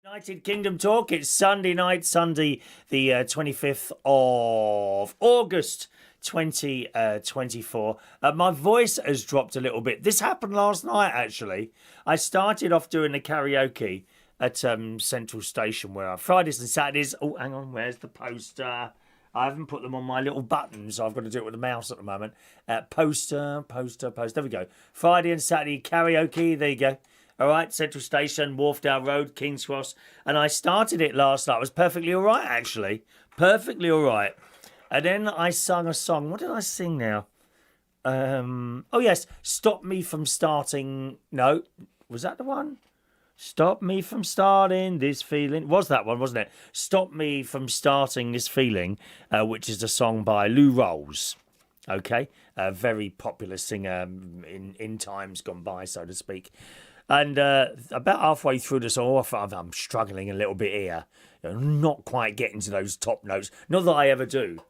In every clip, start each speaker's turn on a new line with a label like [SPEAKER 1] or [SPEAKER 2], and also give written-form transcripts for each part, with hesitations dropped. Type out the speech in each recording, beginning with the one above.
[SPEAKER 1] United Kingdom Talk. It's Sunday night, Sunday the 25th of August 2024. My voice has dropped a little bit. This happened last night, actually. I started off doing the karaoke at Central Station where Fridays and Saturdays. Oh, hang on, where's the poster? I haven't put them on my little buttons, so I've got to do it with the mouse at the moment. Poster. There we go. Friday and Saturday karaoke. There you go. All right, Central Station, Wharfdale Road, King's Cross. And I started it last night. It was perfectly all right, actually. Perfectly all right. And then I sung a song. What did I sing now? Oh, yes. Stop Me From Starting. No. Was that the one? Stop me from starting this feeling. Was that one, wasn't it? Stop me from starting this feeling, which is a song by Lou Rawls. Okay? A very popular singer in times gone by, so to speak. And about halfway through the song, I'm struggling a little bit here. Not quite getting to those top notes. Not that I ever do.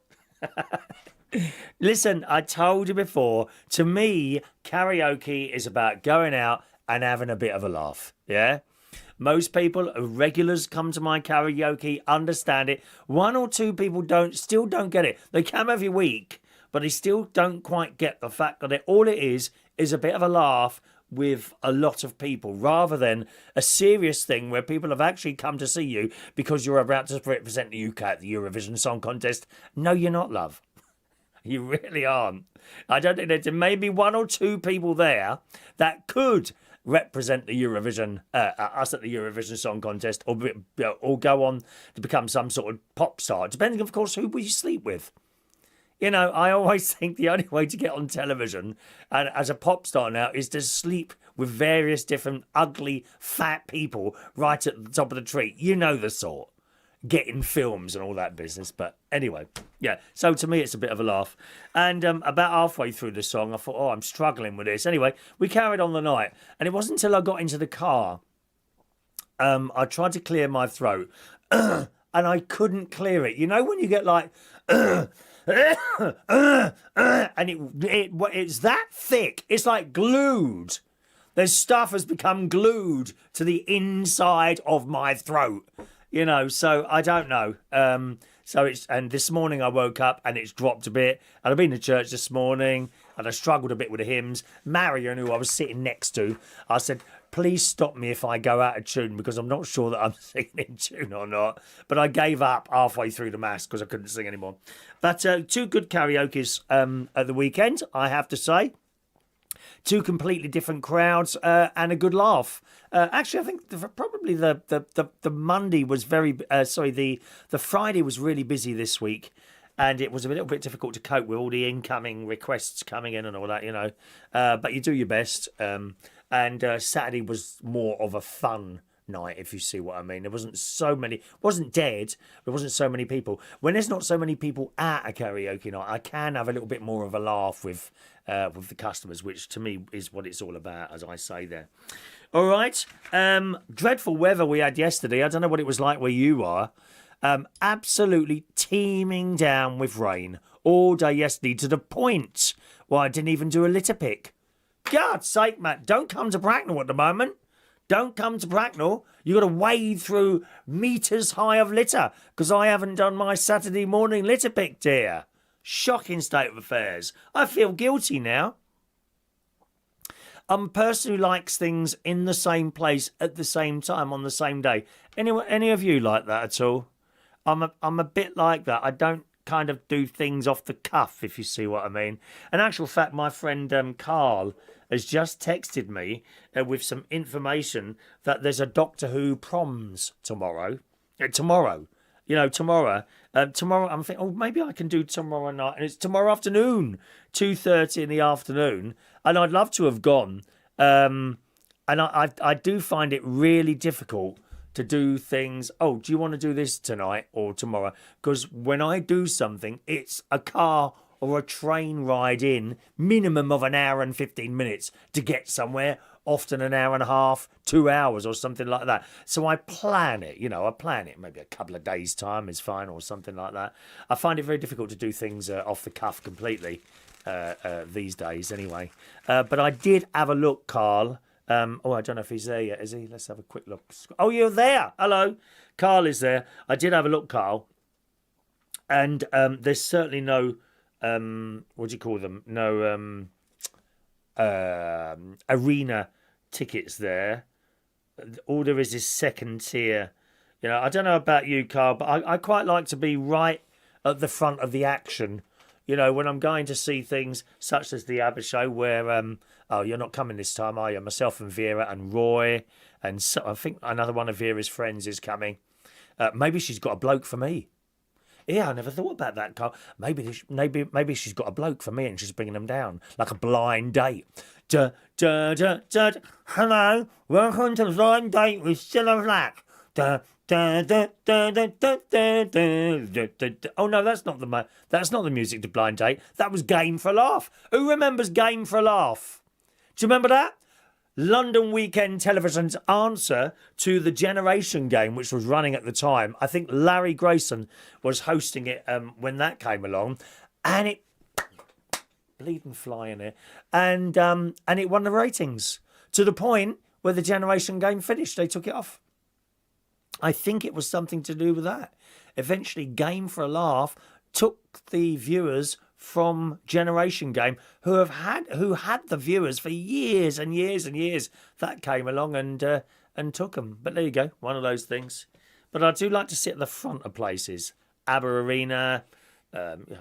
[SPEAKER 1] Listen, I told you before, to me, karaoke is about going out and having a bit of a laugh. Yeah? Most people, regulars come to my karaoke, understand it. One or two people still don't get it. They come every week, but they still don't quite get the fact that all it is a bit of a laugh with a lot of people, rather than a serious thing where people have actually come to see you because you're about to represent the UK at the Eurovision Song Contest. No, you're not, love. You really aren't. I don't think there's maybe one or two people there that could represent the Eurovision, us at the Eurovision Song Contest, or go on to become some sort of pop star, depending, of course, who we sleep with. You know, I always think the only way to get on television and as a pop star now is to sleep with various different ugly, fat people right at the top of the tree. You know the sort. Getting films and all that business. But anyway, yeah. So to me, it's a bit of a laugh. And about halfway through the song, I thought, I'm struggling with this. Anyway, we carried on the night. And it wasn't until I got into the car, I tried to clear my throat. And I couldn't clear it. You know when you get like... and it's that thick. It's like glued. There's stuff has become glued to the inside of my throat. You know, so I don't know. And this morning I woke up and it's dropped a bit. And I've been to church this morning and I struggled a bit with the hymns. Marion, who I was sitting next to, I said, please stop me if I go out of tune because I'm not sure that I'm singing in tune or not. But I gave up halfway through the mass because I couldn't sing anymore. But two good karaokes at the weekend, I have to say. Two completely different crowds and a good laugh. Actually, I think probably the Monday was the Friday was really busy this week. And it was a little bit difficult to cope with all the incoming requests coming in and all that, you know. But you do your best. And Saturday was more of a fun night, if you see what I mean. There wasn't so many, wasn't dead, there wasn't so many people. When there's not so many people at a karaoke night, I can have a little bit more of a laugh with the customers, which to me is what it's all about, as I say there. All right. Dreadful weather we had yesterday. I don't know what it was like where you are. Absolutely teeming down with rain all day yesterday, to the point where I didn't even do a litter pick. God's sake, Matt, don't come to Bracknell at the moment. Don't come to Bracknell. You've got to wade through metres high of litter because I haven't done my Saturday morning litter pick, dear. Shocking state of affairs. I feel guilty now. I'm a person who likes things in the same place at the same time on the same day. Any of you like that at all? I'm a bit like that. I don't kind of do things off the cuff, if you see what I mean. In actual fact, my friend Carl has just texted me with some information that there's a Doctor Who proms tomorrow. Tomorrow. Tomorrow I'm thinking, maybe I can do tomorrow night. And it's tomorrow afternoon, 2:30 in the afternoon. And I'd love to have gone. And I do find it really difficult to do things. Oh, do you want to do this tonight or tomorrow? Because when I do something, it's a car or a train ride in, minimum of an hour and 15 minutes to get somewhere, often an hour and a half, 2 hours or something like that. So I plan it, maybe a couple of days' time is fine or something like that. I find it very difficult to do things off the cuff completely these days anyway. But I did have a look, Carl, Oh, I don't know if he's there yet, is he? Let's have a quick look. Oh, you're there. Hello. Carl is there. I did have a look, Carl. And there's certainly no, what do you call them? No arena tickets there. All there is second tier. You know, I don't know about you, Carl, but I quite like to be right at the front of the action. You know, when I'm going to see things such as the ABBA show where, oh, you're not coming this time, are you? Myself and Vera and Roy, and so, I think another one of Vera's friends is coming. Maybe she's got a bloke for me. Yeah, I never thought about that, Carl. Maybe she's got a bloke for me and she's bringing them down like a blind date. Hello, welcome to Blind Date with Cilla Black. Oh no, that's not the music to Blind Date. That was Game for a Laugh. Who remembers Game for a Laugh? Do you remember that? London Weekend Television's answer to the Generation Game, which was running at the time. I think Larry Grayson was hosting it when that came along, and it bleeding fly in it, and it won the ratings to the point where the Generation Game finished. They took it off. I think it was something to do with that. Eventually, Game for a Laugh took the viewers from Generation Game, who had the viewers for years and years and years. That came along and took them. But there you go, one of those things. But I do like to sit at the front of places. ABBA Arena.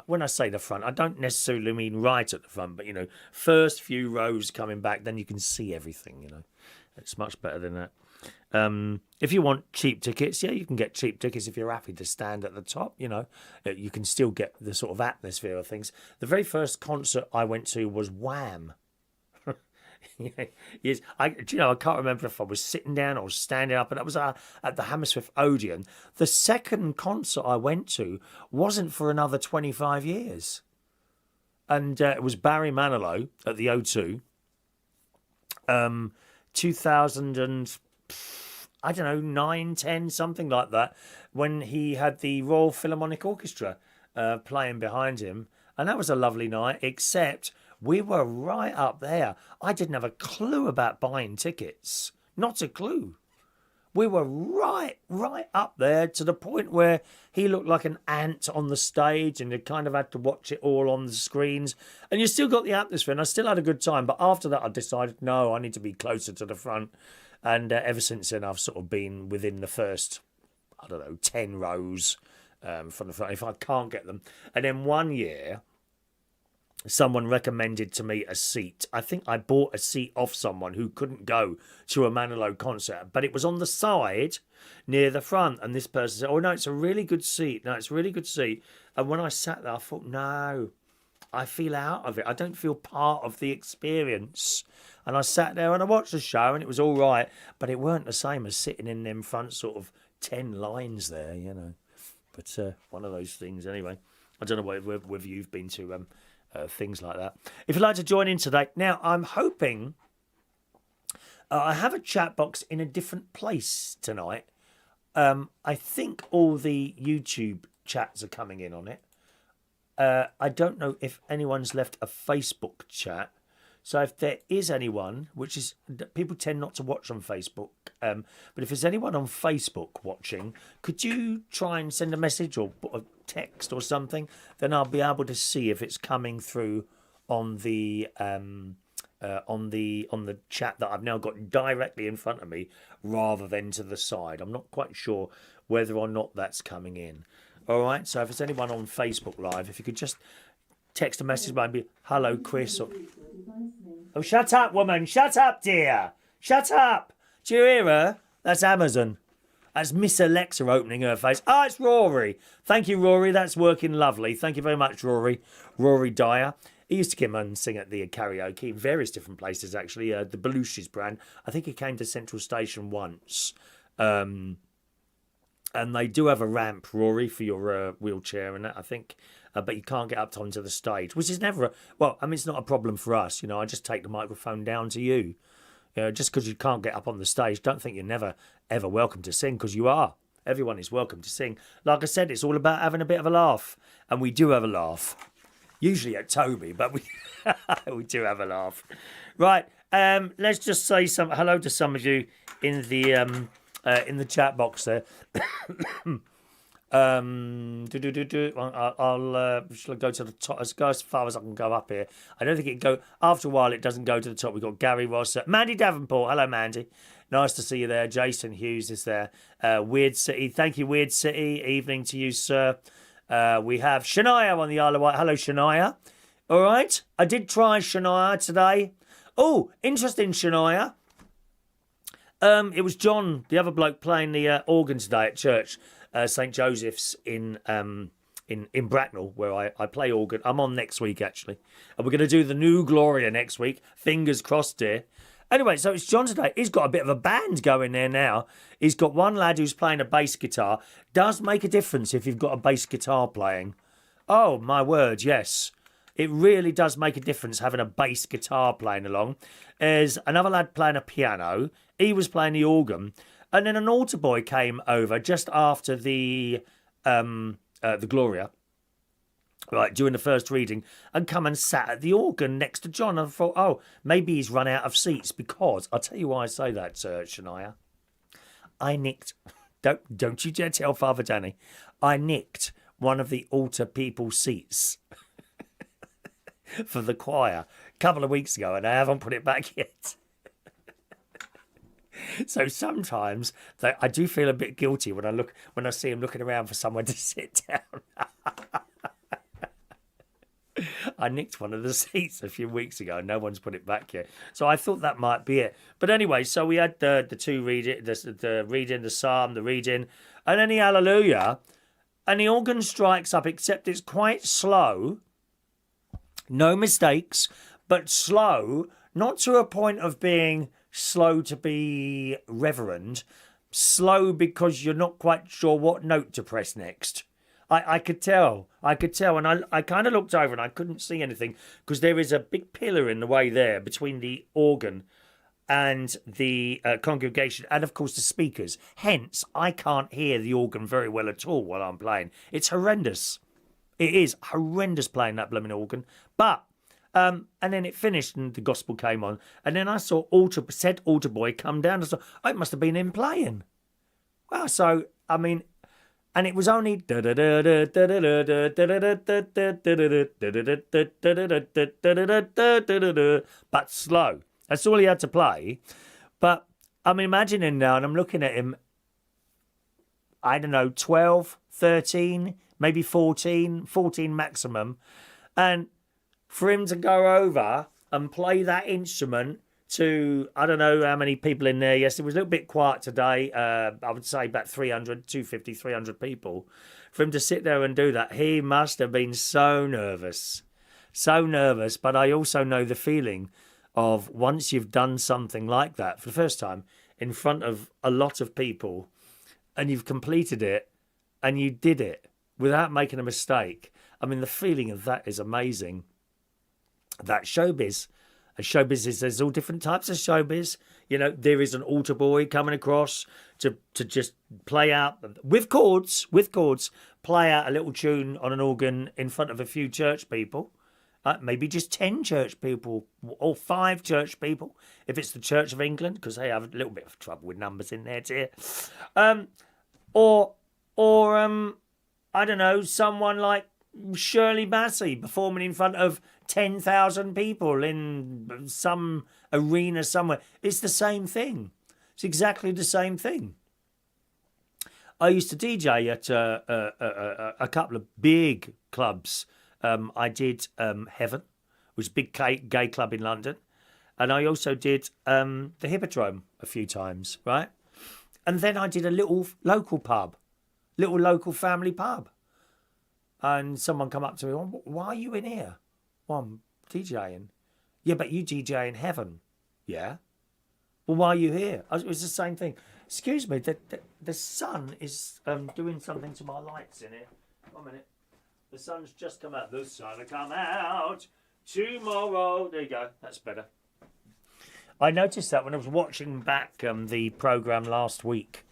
[SPEAKER 1] When I say the front, I don't necessarily mean right at the front, but, you know, first few rows coming back, then you can see everything, you know. It's much better than that. If you want cheap tickets, yeah, you can get cheap tickets if you're happy to stand at the top, you know. You can still get the sort of atmosphere of things. The very first concert I went to was Wham! Yes, I can't remember if I was sitting down or standing up, and that was at the Hammersmith Odeon. The second concert I went to wasn't for another 25 years. And it was Barry Manilow at the O2. 2000 and... I don't know, 9, 10, something like that, when he had the Royal Philharmonic Orchestra playing behind him. And that was a lovely night, except we were right up there. I didn't have a clue about buying tickets. Not a clue. We were right up there to the point where he looked like an ant on the stage and you kind of had to watch it all on the screens. And you still got the atmosphere, and I still had a good time. But after that, I decided, no, I need to be closer to the front. And ever since then, I've sort of been within the first, 10 rows from the front, if I can't get them. And then one year, someone recommended to me a seat. I think I bought a seat off someone who couldn't go to a Manilow concert, but it was on the side near the front. And this person said, oh, no, it's a really good seat. No, it's a really good seat. And when I sat there, I thought, no, I feel out of it. I don't feel part of the experience. And I sat there and I watched the show and it was all right, but it weren't the same as sitting in them front sort of 10 lines there, you know. But one of those things anyway. I don't know whether you've been to things like that. If you'd like to join in today. Now, I'm hoping I have a chat box in a different place tonight. I think all the YouTube chats are coming in on it. I don't know if anyone's left a Facebook chat. So if there is anyone, which is, people tend not to watch on Facebook, but if there's anyone on Facebook watching, could you try and send a message or a text or something? Then I'll be able to see if it's coming through on the chat that I've now got directly in front of me rather than to the side. I'm not quite sure whether or not that's coming in. All right. So if there's anyone on Facebook Live, if you could just text a message by me, hello, Chris. Or, oh, shut up, woman. Shut up, dear. Shut up. Do you hear her? That's Amazon. That's Miss Alexa opening her face. Oh, it's Rory. Thank you, Rory. That's working lovely. Thank you very much, Rory. Rory Dyer. He used to come and sing at the karaoke in various different places, actually. The Belushi's brand. I think he came to Central Station once. And they do have a ramp, Rory, for your wheelchair and that, I think. But you can't get up onto the stage, which is never... it's not a problem for us. You know, I just take the microphone down to you. You know, just because you can't get up on the stage, don't think you're never, ever welcome to sing, because you are. Everyone is welcome to sing. Like I said, it's all about having a bit of a laugh. And we do have a laugh. Usually at Toby, but we do have a laugh. Right, Let's just say some hello to some of you in the chat box there. Shall I go to the top? Let's go as far as I can go up here. I don't think it go after a while. It doesn't go to the top. We've got Gary Ross, Mandy Davenport. Hello, Mandy. Nice to see you there. Jason Hughes is there. Weird City. Thank you, Weird City. Evening to you, sir. We have Shania on the Isle of Wight. Hello, Shania. All right. I did try Shania today. Oh, interesting, Shania. It was John, the other bloke, playing the organ today at church, St. Joseph's in Bracknell, where I play organ. I'm on next week, actually. And we're going to do the New Gloria next week. Fingers crossed, dear. Anyway, so it's John today. He's got a bit of a band going there now. He's got one lad who's playing a bass guitar. Does make a difference if you've got a bass guitar playing. Oh, my word, yes. It really does make a difference having a bass guitar playing along. There's another lad playing a piano. He was playing the organ. And then an altar boy came over just after the Gloria, right, during the first reading, and come and sat at the organ next to John. And I thought, oh, maybe he's run out of seats, because I'll tell you why I say that, Shania. I nicked, don't you dare tell Father Danny, I nicked one of the altar people's seats for the choir a couple of weeks ago, and I haven't put it back yet. So sometimes I do feel a bit guilty when I see him looking around for somewhere to sit down. I nicked one of the seats a few weeks ago, and no one's put it back yet. So I thought that might be it. But anyway, so we had the two reading, the reading, the psalm, the reading, and then the hallelujah, and the organ strikes up, except it's quite slow. No mistakes, but slow, not to a point of being slow to be reverend, slow because you're not quite sure what note to press next. I could tell, and I kind of looked over and I couldn't see anything, because there is a big pillar in the way there between the organ and the congregation, and of course the speakers. Hence, I can't hear the organ very well at all while I'm playing. It's horrendous. It is horrendous playing that blooming organ. But and then it finished and the gospel came on, and then I saw said altar boy come down. I thought, oh, it must have been him playing. Well, so I mean, and it was only but slow. That's all he had to play. But I'm imagining now, and I'm looking at him, I don't know, 12, 13, maybe 14 maximum, and for him to go over and play that instrument to, I don't know how many people in there. Yes, it was a little bit quiet today. I would say about 250, 300 people. For him to sit there and do that, he must have been so nervous. So nervous. But I also know the feeling of once you've done something like that for the first time in front of a lot of people, and you've completed it and you did it without making a mistake. I mean, the feeling of that is amazing. That showbiz. And showbiz is, there's all different types of showbiz. You know, there is an altar boy coming across to just play out with chords, play out a little tune on an organ in front of a few church people. Maybe just 10 church people or 5 church people, if it's the Church of England, because they have a little bit of trouble with numbers in there, dear. Or I don't know, someone like Shirley Bassey performing in front of 10,000 people in some arena somewhere. It's the same thing. It's exactly the same thing. I used to DJ at a couple of big clubs. I did Heaven, which is a big gay club in London. And I also did the Hippodrome a few times, right? And then I did a little local pub, little local family pub. And someone come up to me, oh, why are you in here? Well, I'm DJing. Yeah, but you DJ in Heaven. Yeah. Well, why are you here? It was the same thing. Excuse me, the sun is doing something to my lights in here. 1 minute. The sun's just come out. The sun will come out tomorrow. There you go. That's better. I noticed that when I was watching back the programme last week.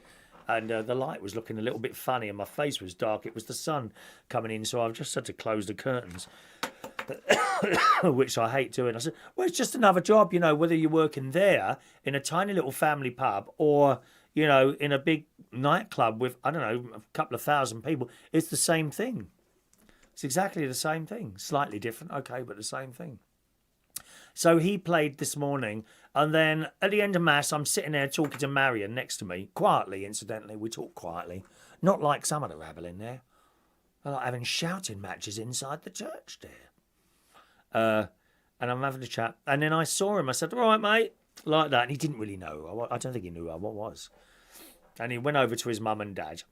[SPEAKER 1] And the light was looking a little bit funny and my face was dark. It was the sun coming in, so I've just had to close the curtains. which I hate doing. I said, well, it's just another job, whether you're working there in a tiny little family pub or, in a big nightclub with, I don't know, a couple of thousand people. It's the same thing. It's exactly the same thing. Slightly different, okay, but the same thing. So he played this morning, and then at the end of Mass, I'm sitting there talking to Marion next to me, quietly, incidentally. We talk quietly. Not like some of the rabble in there. They're like having shouting matches inside the church there. And I'm having a chat. And then I saw him. I said, all right, mate, like that. And he didn't really know. I don't think he knew who I was. And he went over to his mum and dad.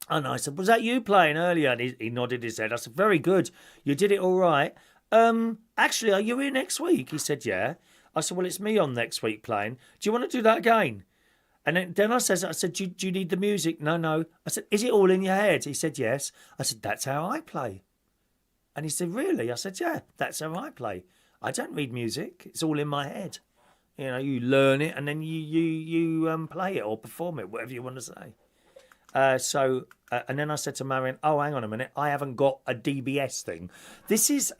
[SPEAKER 1] And I said, was that you playing earlier? And he nodded his head. I said, very good. You did it all right. Actually, are you here next week? He said, yeah. I said, well, it's me on next week playing. Do you want to do that again? And then I said, do you need the music? No. I said, is it all in your head? He said, yes. I said, that's how I play. And he said, really? I said, yeah, that's how I play. I don't read music. It's all in my head. You learn it and then you play it or perform it, whatever you want to say. And then I said to Marion, oh, hang on a minute. I haven't got a DBS thing. This is,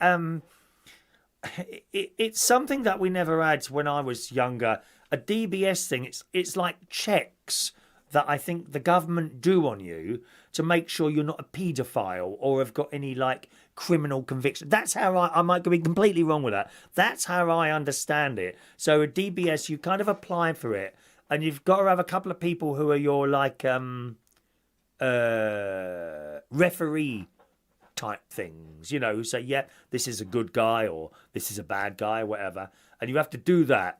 [SPEAKER 1] it's something that we never had when I was younger. A DBS thing, it's like checks that I think the government do on you to make sure you're not a paedophile or have got any like criminal conviction. That's how I might be completely wrong with that. That's how I understand it. So a DBS, you kind of apply for it and you've got to have a couple of people who are your like referee type things, who say, yeah, this is a good guy or this is a bad guy or whatever. And you have to do that.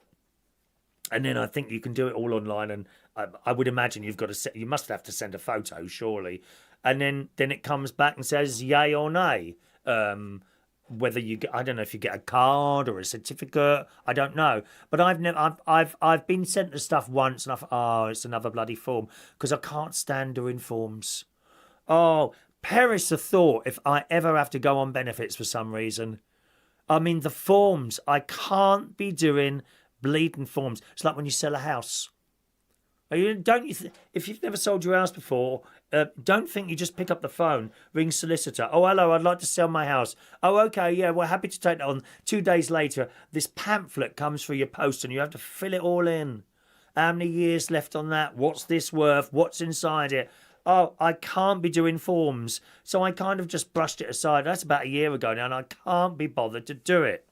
[SPEAKER 1] And then I think you can do it all online, and I would imagine you must have to send a photo, surely, and then it comes back and says yay or nay. Whether you get, I don't know if you get a card or a certificate, I don't know. But I've been sent the stuff once, and I thought, oh, it's another bloody form because I can't stand doing forms. Oh, perish the thought if I ever have to go on benefits for some reason. I mean, the forms, I can't be doing bleeding forms. It's like when you sell a house. If you've never sold your house before, don't think you just pick up the phone, ring solicitor. Oh, hello, I'd like to sell my house. Oh, okay, yeah, we're happy to take that on. 2 days later, this pamphlet comes through your post and you have to fill it all in. How many years left on that? What's this worth? What's inside it? Oh, I can't be doing forms. So I kind of just brushed it aside. That's about a year ago now, and I can't be bothered to do it.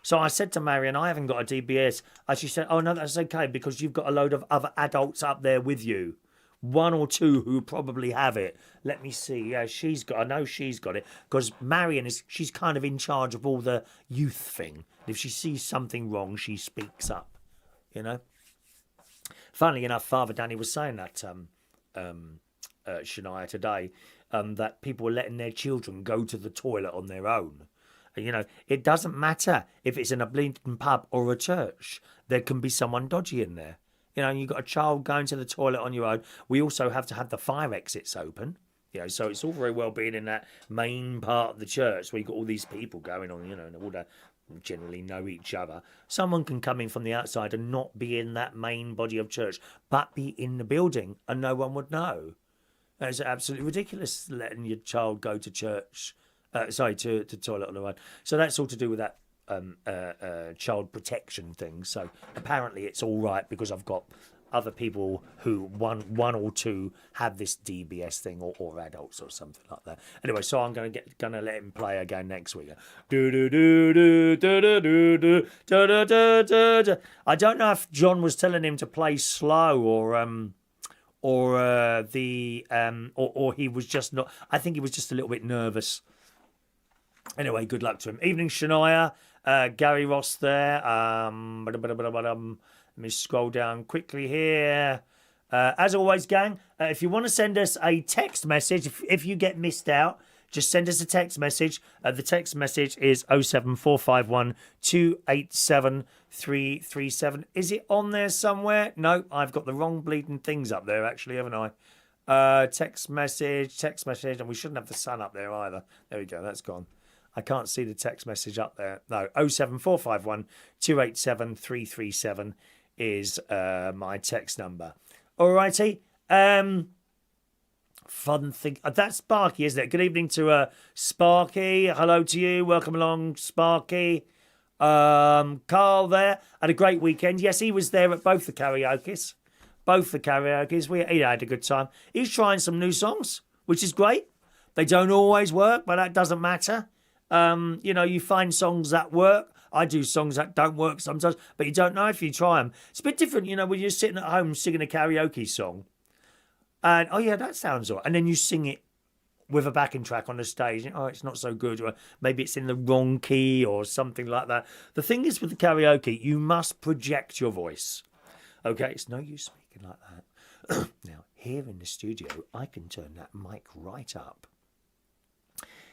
[SPEAKER 1] So I said to Marion, I haven't got a DBS. And she said, oh, no, that's okay, because you've got a load of other adults up there with you. 1 or 2 who probably have it. Let me see. Yeah, I know she's got it. Because Marion, she's kind of in charge of all the youth thing. If she sees something wrong, she speaks up, Funnily enough, Father Danny was saying that, Shania today, that people are letting their children go to the toilet on their own. It doesn't matter if it's in a bleeding pub or a church. There can be someone dodgy in there. You've got a child going to the toilet on your own. We also have to have the fire exits open. So it's all very well being in that main part of the church where you've got all these people going on, and all that generally know each other. Someone can come in from the outside and not be in that main body of church, but be in the building and no one would know. It's absolutely ridiculous letting your child go to church. To toilet on the road. So that's all to do with that child protection thing. So apparently it's all right because I've got other people who one or 2 have this DBS thing or adults or something like that. Anyway, so I'm gonna let him play again next week. I don't know if John was telling him to play slow or he was just not. I think he was just a little bit nervous. Anyway, good luck to him. Evening, Shania. Gary Ross there. Let me scroll down quickly here. As always, gang, if you want to send us a text message, if you get missed out, just send us a text message. The text message is 07451 287 337. Is it on there somewhere? No, I've got the wrong bleeding things up there, actually, haven't I? Text message, and we shouldn't have the sun up there either. There we go, that's gone. I can't see the text message up there. No, 07451 287 337 is my text number. Alrighty. Fun thing. That's Sparky, isn't it? Good evening to Sparky. Hello to you. Welcome along, Sparky. Carl there had a great weekend. Yes, he was there at both the karaokes. Both the karaokes. He had a good time. He's trying some new songs, which is great. They don't always work, but that doesn't matter. You find songs that work. I do songs that don't work sometimes, but you don't know if you try them. It's a bit different, when you're sitting at home singing a karaoke song. And, oh, yeah, that sounds all right. And then you sing it with a backing track on the stage. Oh, it's not so good. Or maybe it's in the wrong key or something like that. The thing is with the karaoke, you must project your voice. Okay, it's no use speaking like that. Now, here in the studio, I can turn that mic right up.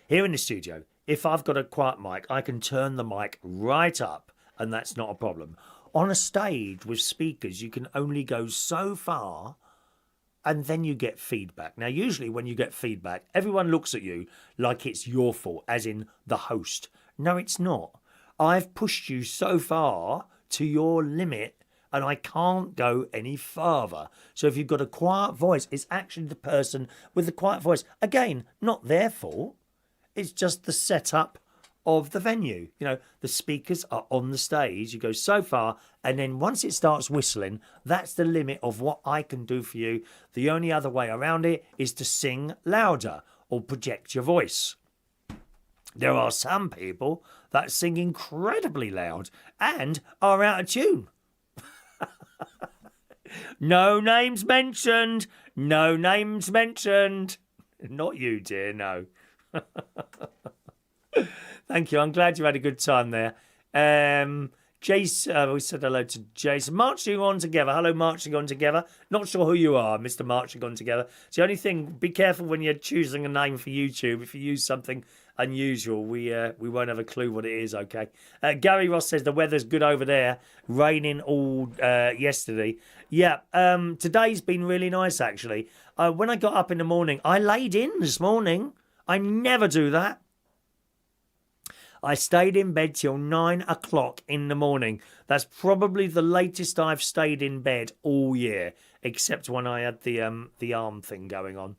[SPEAKER 1] Here in the studio, if I've got a quiet mic, I can turn the mic right up, and that's not a problem. On a stage with speakers, you can only go so far, and then you get feedback. Now, usually when you get feedback, everyone looks at you like it's your fault, as in the host. No, it's not. I've pushed you so far to your limit, and I can't go any further. So if you've got a quiet voice, it's actually the person with the quiet voice. Again, not their fault. It's just the setup of the venue. The speakers are on the stage. You go so far, and then once it starts whistling, that's the limit of what I can do for you. The only other way around it is to sing louder or project your voice. There are some people that sing incredibly loud and are out of tune. No names mentioned. No names mentioned. Not you, dear, no. Thank you. I'm glad you had a good time there. Jason, we said hello to Jason. Marching on together. Hello, marching on together. Not sure who you are, Mr. Marching on together. It's the only thing. Be careful when you're choosing a name for YouTube. If you use something unusual, we won't have a clue what it is. Okay. Gary Ross says the weather's good over there. Raining all yesterday. Yeah. Today's been really nice actually. When I got up in the morning, I laid in this morning. I never do that. I stayed in bed till 9 o'clock in the morning. That's probably the latest I've stayed in bed all year, except when I had the arm thing going on.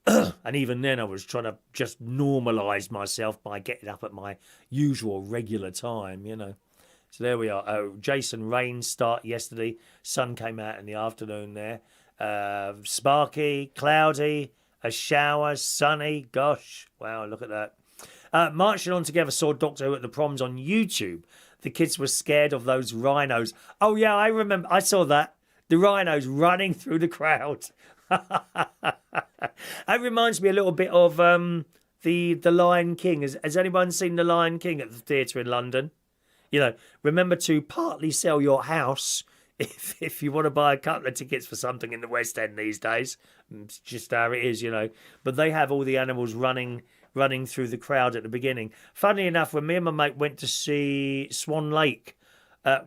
[SPEAKER 1] And even then I was trying to just normalise myself by getting up at my usual regular time, So there we are. Oh, Jason, rain start yesterday. Sun came out in the afternoon there. Sparky, cloudy. A shower, sunny. Gosh, wow, look at that. Marching on together saw Doctor Who at the proms on YouTube. The kids were scared of those rhinos. Oh, yeah, I remember. I saw that. The rhinos running through the crowd. That reminds me a little bit of the Lion King. Has anyone seen The Lion King at the theatre in London? Remember to partly sell your house if you want to buy a couple of tickets for something in the West End these days. It's just how it is, But they have all the animals running through the crowd at the beginning. Funnily enough, when me and my mate went to see Swan Lake,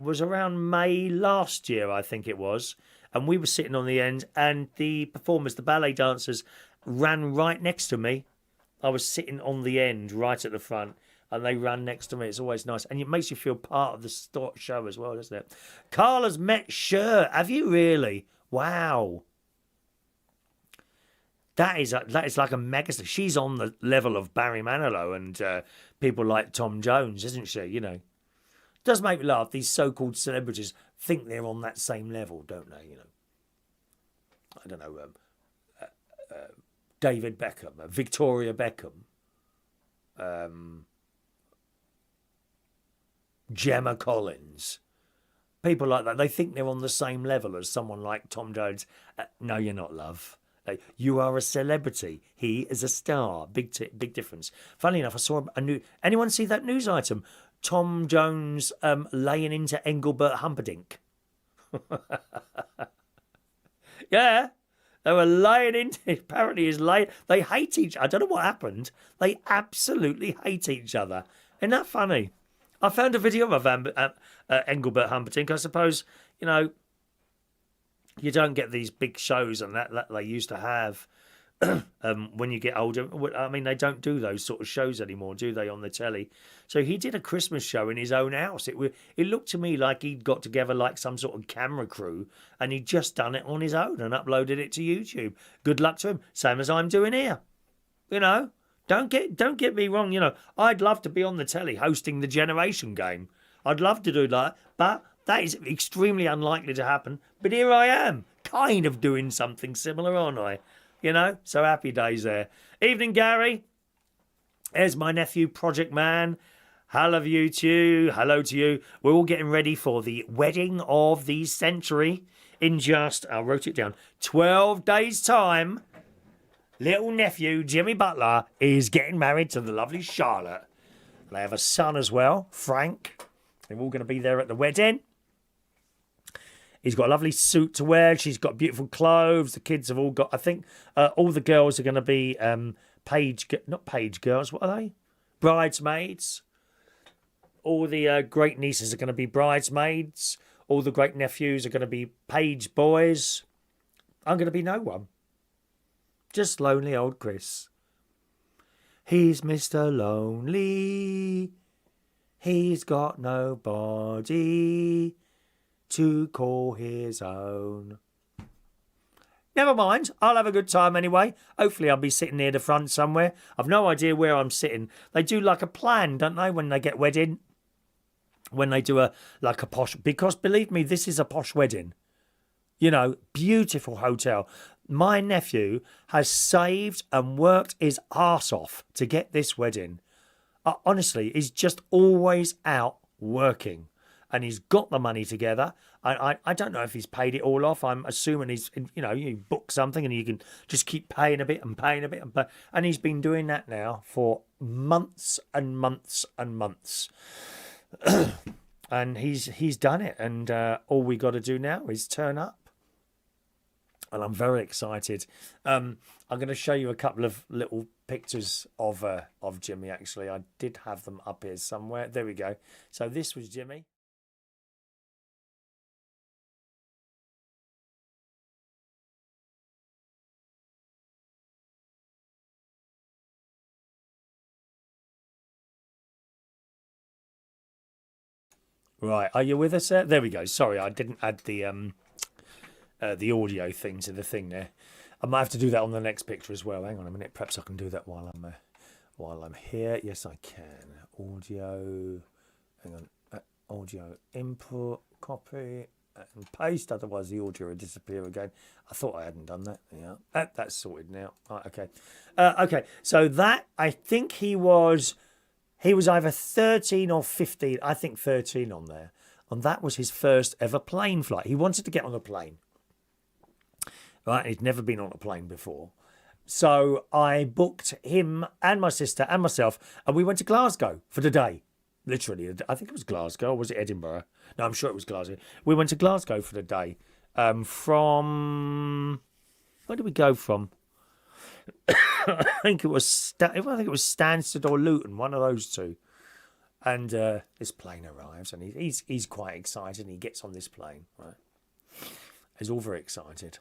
[SPEAKER 1] was around May last year, I think it was, and we were sitting on the end, and the performers, the ballet dancers, ran right next to me. I was sitting on the end, right at the front, and they ran next to me. It's always nice. And it makes you feel part of the show as well, doesn't it? Carla's met Cher. Have you really? Wow. That is like a megastar. She's on the level of Barry Manilow and people like Tom Jones, isn't she? It does make me laugh. These so-called celebrities think they're on that same level, don't they? I don't know. David Beckham, Victoria Beckham. Gemma Collins, people like that, they think they're on the same level as someone like Tom Jones. No, you're not, love. You are a celebrity. He is a star. Big difference. Funnily enough, I saw a new. Anyone see that news item? Tom Jones laying into Engelbert Humperdinck. Yeah, they were laying into. Apparently, they hate each. I don't know what happened. They absolutely hate each other. Isn't that funny? I found a video of Engelbert Humperdinck. I suppose, you don't get these big shows and that they used to have when you get older. I mean, they don't do those sort of shows anymore, do they, on the telly? So he did a Christmas show in his own house. It looked to me like he'd got together like some sort of camera crew, and he'd just done it on his own and uploaded it to YouTube. Good luck to him. Same as I'm doing here. You know, don't get me wrong. You know, I'd love to be on the telly hosting the Generation Game. I'd love to do that, but that is extremely unlikely to happen. But here I am, kind of doing something similar, aren't I? You know, so happy days there. Evening, Gary. There's my nephew, Project Man. Hello to you. Hello to you. We're all getting ready for the wedding of the century in just, I wrote it down, 12 days' time. Little nephew, Jimmy Butler, is getting married to the lovely Charlotte. They have a son as well, Frank. They're all going to be there at the wedding. He's got a lovely suit to wear. She's got beautiful clothes. The kids have all got, I think, all the girls are going to be not page girls, what are they? Bridesmaids. All the great nieces are going to be bridesmaids. All the great nephews are going to be page boys. I'm going to be no one. Just lonely old Chris. He's Mr. Lonely. He's got nobody to call his own. Never mind, I'll have a good time anyway. Hopefully I'll be sitting near the front somewhere. I've no idea where I'm sitting. They do like a plan, don't they, when they get wedding? When they do a posh... Because believe me, this is a posh wedding. You know, beautiful hotel. My nephew has saved and worked his arse off to get this wedding. Honestly, he's just always out working. And he's got the money together. I don't know if he's paid it all off. I'm assuming he's, you know, you book something and you can just keep paying a bit and paying a bit. And he's been doing that now for months and months and months. And he's done it. And all we got to do now is turn up. And I'm very excited. I'm going to show you a couple of little pictures of Jimmy, actually. I did have them up here somewhere. There we go. So this was Jimmy. Right, are you with us there? There we go. Sorry, I didn't add the audio thing to the thing there. I might have to do that on the next picture as well. Hang on a minute. Perhaps I can do that while I'm here. Yes, I can. Audio. Hang on. Audio input, copy, and paste. Otherwise, the audio will disappear again. I thought I hadn't done that. Yeah, that's sorted now. Right, okay. Okay. So that, I think he was either 13 or 15. I think 13 on there. And that was his first ever plane flight. He wanted to get on a plane. Right, he'd never been on a plane before. So I booked him and my sister and myself, and we went to Glasgow for the day. Literally, I think it was Glasgow, or was it Edinburgh? No, I'm sure it was Glasgow. We went to Glasgow for the day. From... Where did we go from? I think it was Stansted or Luton, one of those two. And this plane arrives, and he's quite excited, and he gets on this plane. Right? He's all very excited.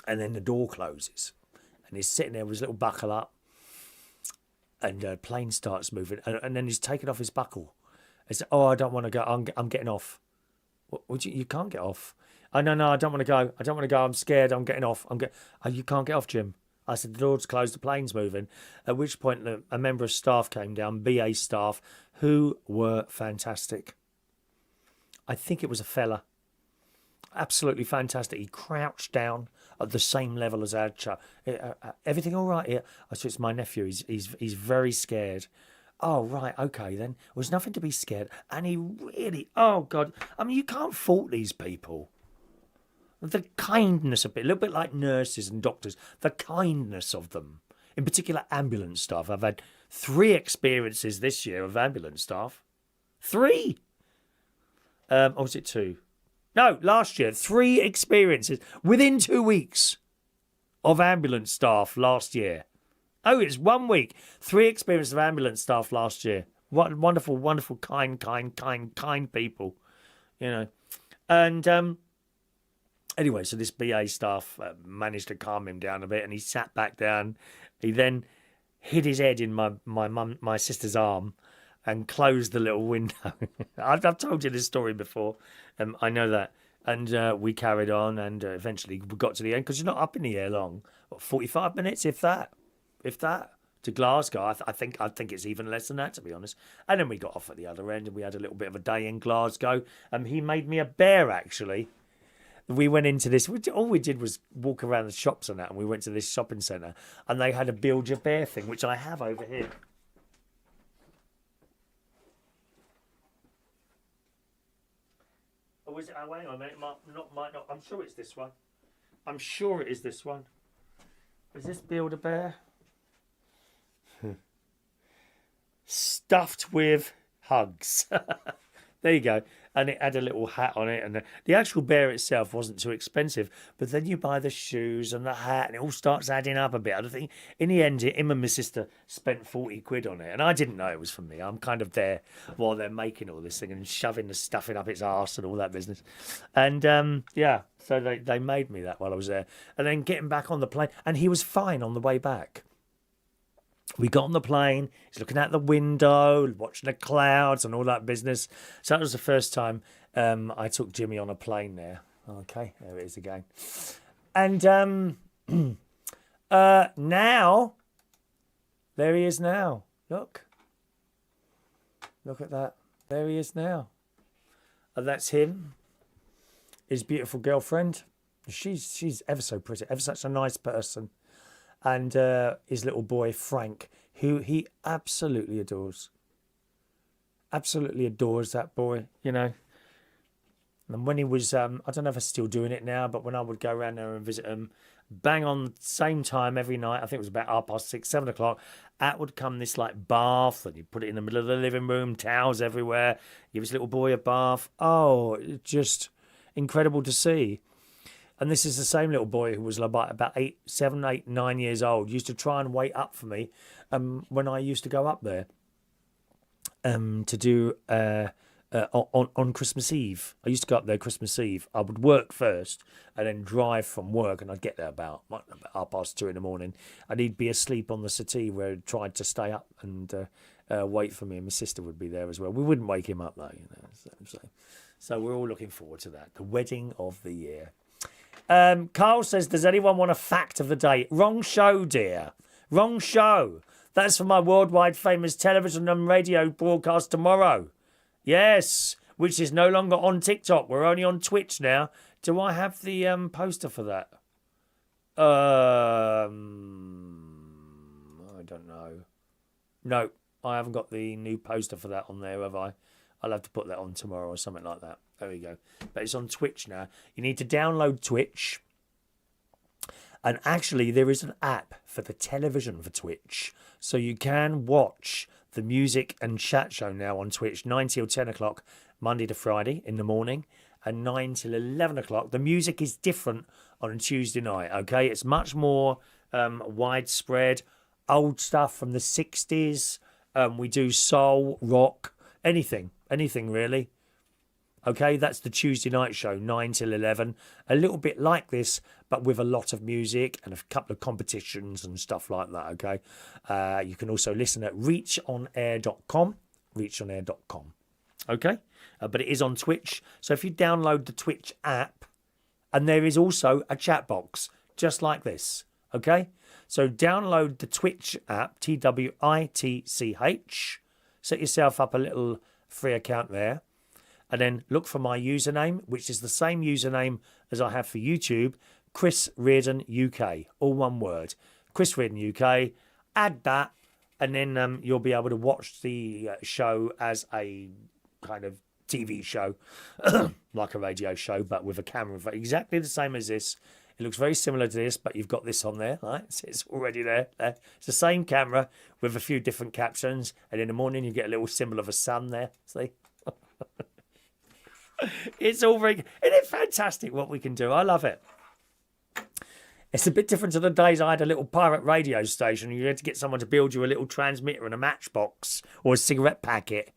[SPEAKER 1] And then the door closes, and he's sitting there with his little buckle up, and the plane starts moving, and then he's taking off his buckle. He said, "Oh, I don't want to go. I'm getting off." What you can't get off. Oh, no, I don't want to go. I don't want to go. I'm scared. I'm getting off. Oh, you can't get off, Jim. I said, the door's closed, the plane's moving. At which point, a member of staff came down, BA staff, who were fantastic. I think it was a fella. Absolutely fantastic. He crouched down at the same level as our child. Everything all right here? I said, it's my nephew. He's very scared. Oh, right, okay, then. There's nothing to be scared. And he really, oh, God. I mean, you can't fault these people. The kindness of it, a little bit like nurses and doctors, the kindness of them. In particular, ambulance staff. I've had 3 experiences this year of ambulance staff. 3! Or was it 2? No, last year. 3 experiences within 2 weeks of ambulance staff last year. Oh, it's 1 week. 3 experiences of ambulance staff last year. What wonderful, wonderful, kind people. You know. And Anyway, so this BA staff managed to calm him down a bit, and he sat back down. He then hid his head in my sister's arm and closed the little window. I've told you this story before. I know that. And we carried on, and eventually we got to the end, because you're not up in the air long. What, 45 minutes, if that, to Glasgow. I think it's even less than that, to be honest. And then we got off at the other end, and we had a little bit of a day in Glasgow. He made me a bear, actually. We went into this. All we did was walk around the shops and that, and we went to this shopping centre, and they had a build your bear thing, which I have over here. Oh, is it? Oh, hang on a minute. Might not. I'm sure it's this one. I'm sure it is this one. Is this Build a Bear? Stuffed with hugs. There you go. And it had a little hat on it. And the actual bear itself wasn't too expensive. But then you buy the shoes and the hat, and it all starts adding up a bit. I think in the end, him and my sister spent 40 quid on it. And I didn't know it was for me. I'm kind of there while they're making all this thing and shoving the stuffing up its arse and all that business. And yeah, so they made me that while I was there. And then getting back on the plane. And he was fine on the way back. We got on the plane, he's looking out the window, watching the clouds and all that business. So that was the first time I took Jimmy on a plane there. Okay, there it is again. And now, there he is now. Look at that. There he is now. And that's him, his beautiful girlfriend. She's ever so pretty, ever such a nice person. And his little boy, Frank, who he absolutely adores. Absolutely adores that boy, you know. And when he was, I don't know if I'm still doing it now, but when I would go around there and visit him, bang on same time every night, I think it was about 6:30, 7 o'clock, out would come this like bath, and he'd put it in the middle of the living room, towels everywhere, give his little boy a bath. Oh, just incredible to see. And this is the same little boy who was about 7, 8, 9 years old. Used to try and wait up for me when I used to go up there to do on Christmas Eve. I used to go up there Christmas Eve. I would work first and then drive from work, and I'd get there about 2:30 in the morning. And he'd be asleep on the settee where he tried to stay up and wait for me. And my sister would be there as well. We wouldn't wake him up though, you know. So we're all looking forward to that. The wedding of the year. Carl says, does anyone want a fact of the day? Wrong show, dear. Wrong show. That's for my worldwide famous television and radio broadcast tomorrow. Yes, which is no longer on TikTok. We're only on Twitch now. Do I have the poster for that? I don't know. No, I haven't got the new poster for that on there, have I? I'll have to put that on tomorrow or something like that. There we go. But it's on Twitch now. You need to download Twitch. And actually, there is an app for the television for Twitch. So you can watch the music and chat show now on Twitch, 9 till 10 o'clock, Monday to Friday in the morning, and 9 till 11 o'clock. The music is different on a Tuesday night, okay? It's much more widespread. Old stuff from the 60s. We do soul, rock, anything really. Okay, that's the Tuesday night show, 9 till 11. A little bit like this, but with a lot of music and a couple of competitions and stuff like that, okay? You can also listen at reachonair.com, okay? But it is on Twitch. So if you download the Twitch app, and there is also a chat box, just like this, okay? So download the Twitch app, TWITCH, set yourself up a little free account there. And then look for my username, which is the same username as I have for YouTube, Chris Reardon UK, all one word. Chris Reardon UK, add that, and then you'll be able to watch the show as a kind of TV show, like a radio show, but with a camera, exactly the same as this. It looks very similar to this, but you've got this on there, right? It's already there. It's the same camera with a few different captions, and in the morning you get a little symbol of a sun there, see? It's all very... Isn't it fantastic what we can do? I love it. It's a bit different to the days I had a little pirate radio station. You had to get someone to build you a little transmitter and a matchbox or a cigarette packet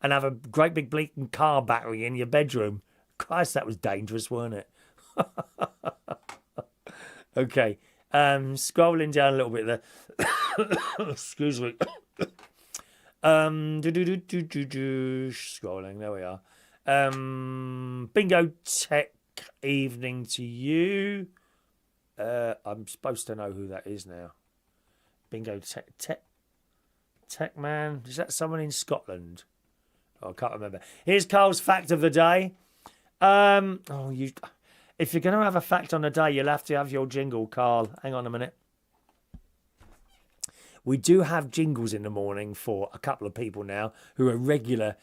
[SPEAKER 1] and have a great big blinking car battery in your bedroom. Christ, that was dangerous, weren't it? Okay. Scrolling down a little bit there. Excuse me. Scrolling. There we are. Bingo tech evening to you. I'm supposed to know who that is now. Bingo tech man. Is that someone in Scotland? Oh, I can't remember. Here's Carl's fact of the day. If you're going to have a fact on the day, you'll have to have your jingle, Carl. Hang on a minute. We do have jingles in the morning for a couple of people now who are regular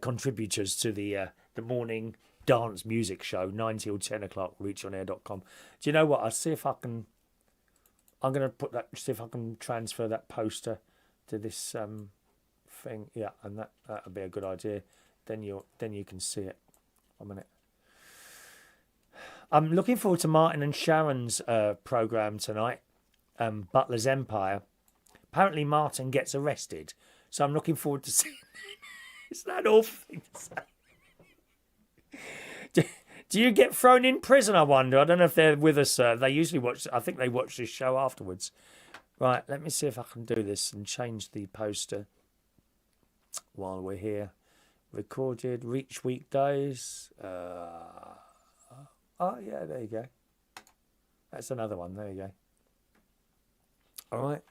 [SPEAKER 1] contributors to the morning dance music show, 9 till 10 o'clock, reachonair.com. Do you know what? I'll see if I can... I'm going to see if I can transfer that poster to this thing. Yeah, and that would be a good idea. Then you can see it. 1 minute. I'm looking forward to Martin and Sharon's programme tonight, Butler's Empire. Apparently Martin gets arrested, so I'm looking forward to seeing it. Is that an awful thing to say? Do you get thrown in prison, I wonder? I don't know if they're with us. They usually watch... I think they watch this show afterwards. Right, let me see if I can do this and change the poster while we're here. Recorded, reach weekdays... Oh, yeah, there you go. That's another one. There you go. All right.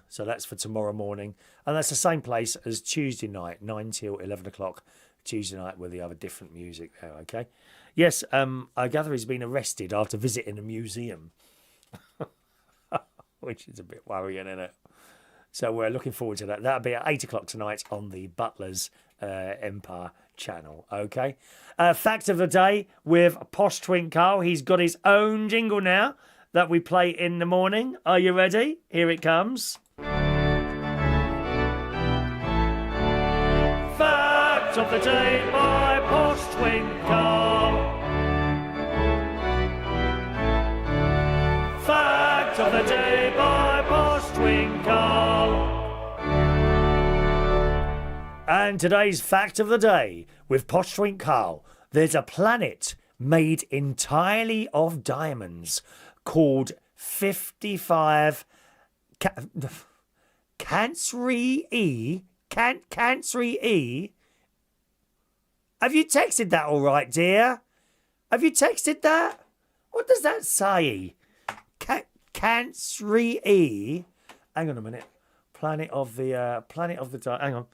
[SPEAKER 1] So that's for tomorrow morning. And that's the same place as Tuesday night, 9 till 11 o'clock. Tuesday night with the other different music there, okay? Yes, I gather he's been arrested after visiting a museum. Which is a bit worrying, isn't it? So we're looking forward to that. That'll be at 8 o'clock tonight on the Butler's Empire channel, okay? Fact of the day with Posh Twink Carl. He's got his own jingle now that we play in the morning. Are you ready? Here it comes. Fact of the day by Posh Twink Carl. Fact of the day by Posh Twink Carl. And today's fact of the day with Posh Twink Carl. There's a planet made entirely of diamonds called 55 Cancri E. Cancri E. Have you texted that all right, dear? Have you texted that? What does that say? Cancri E. Hang on a minute. Planet of the hang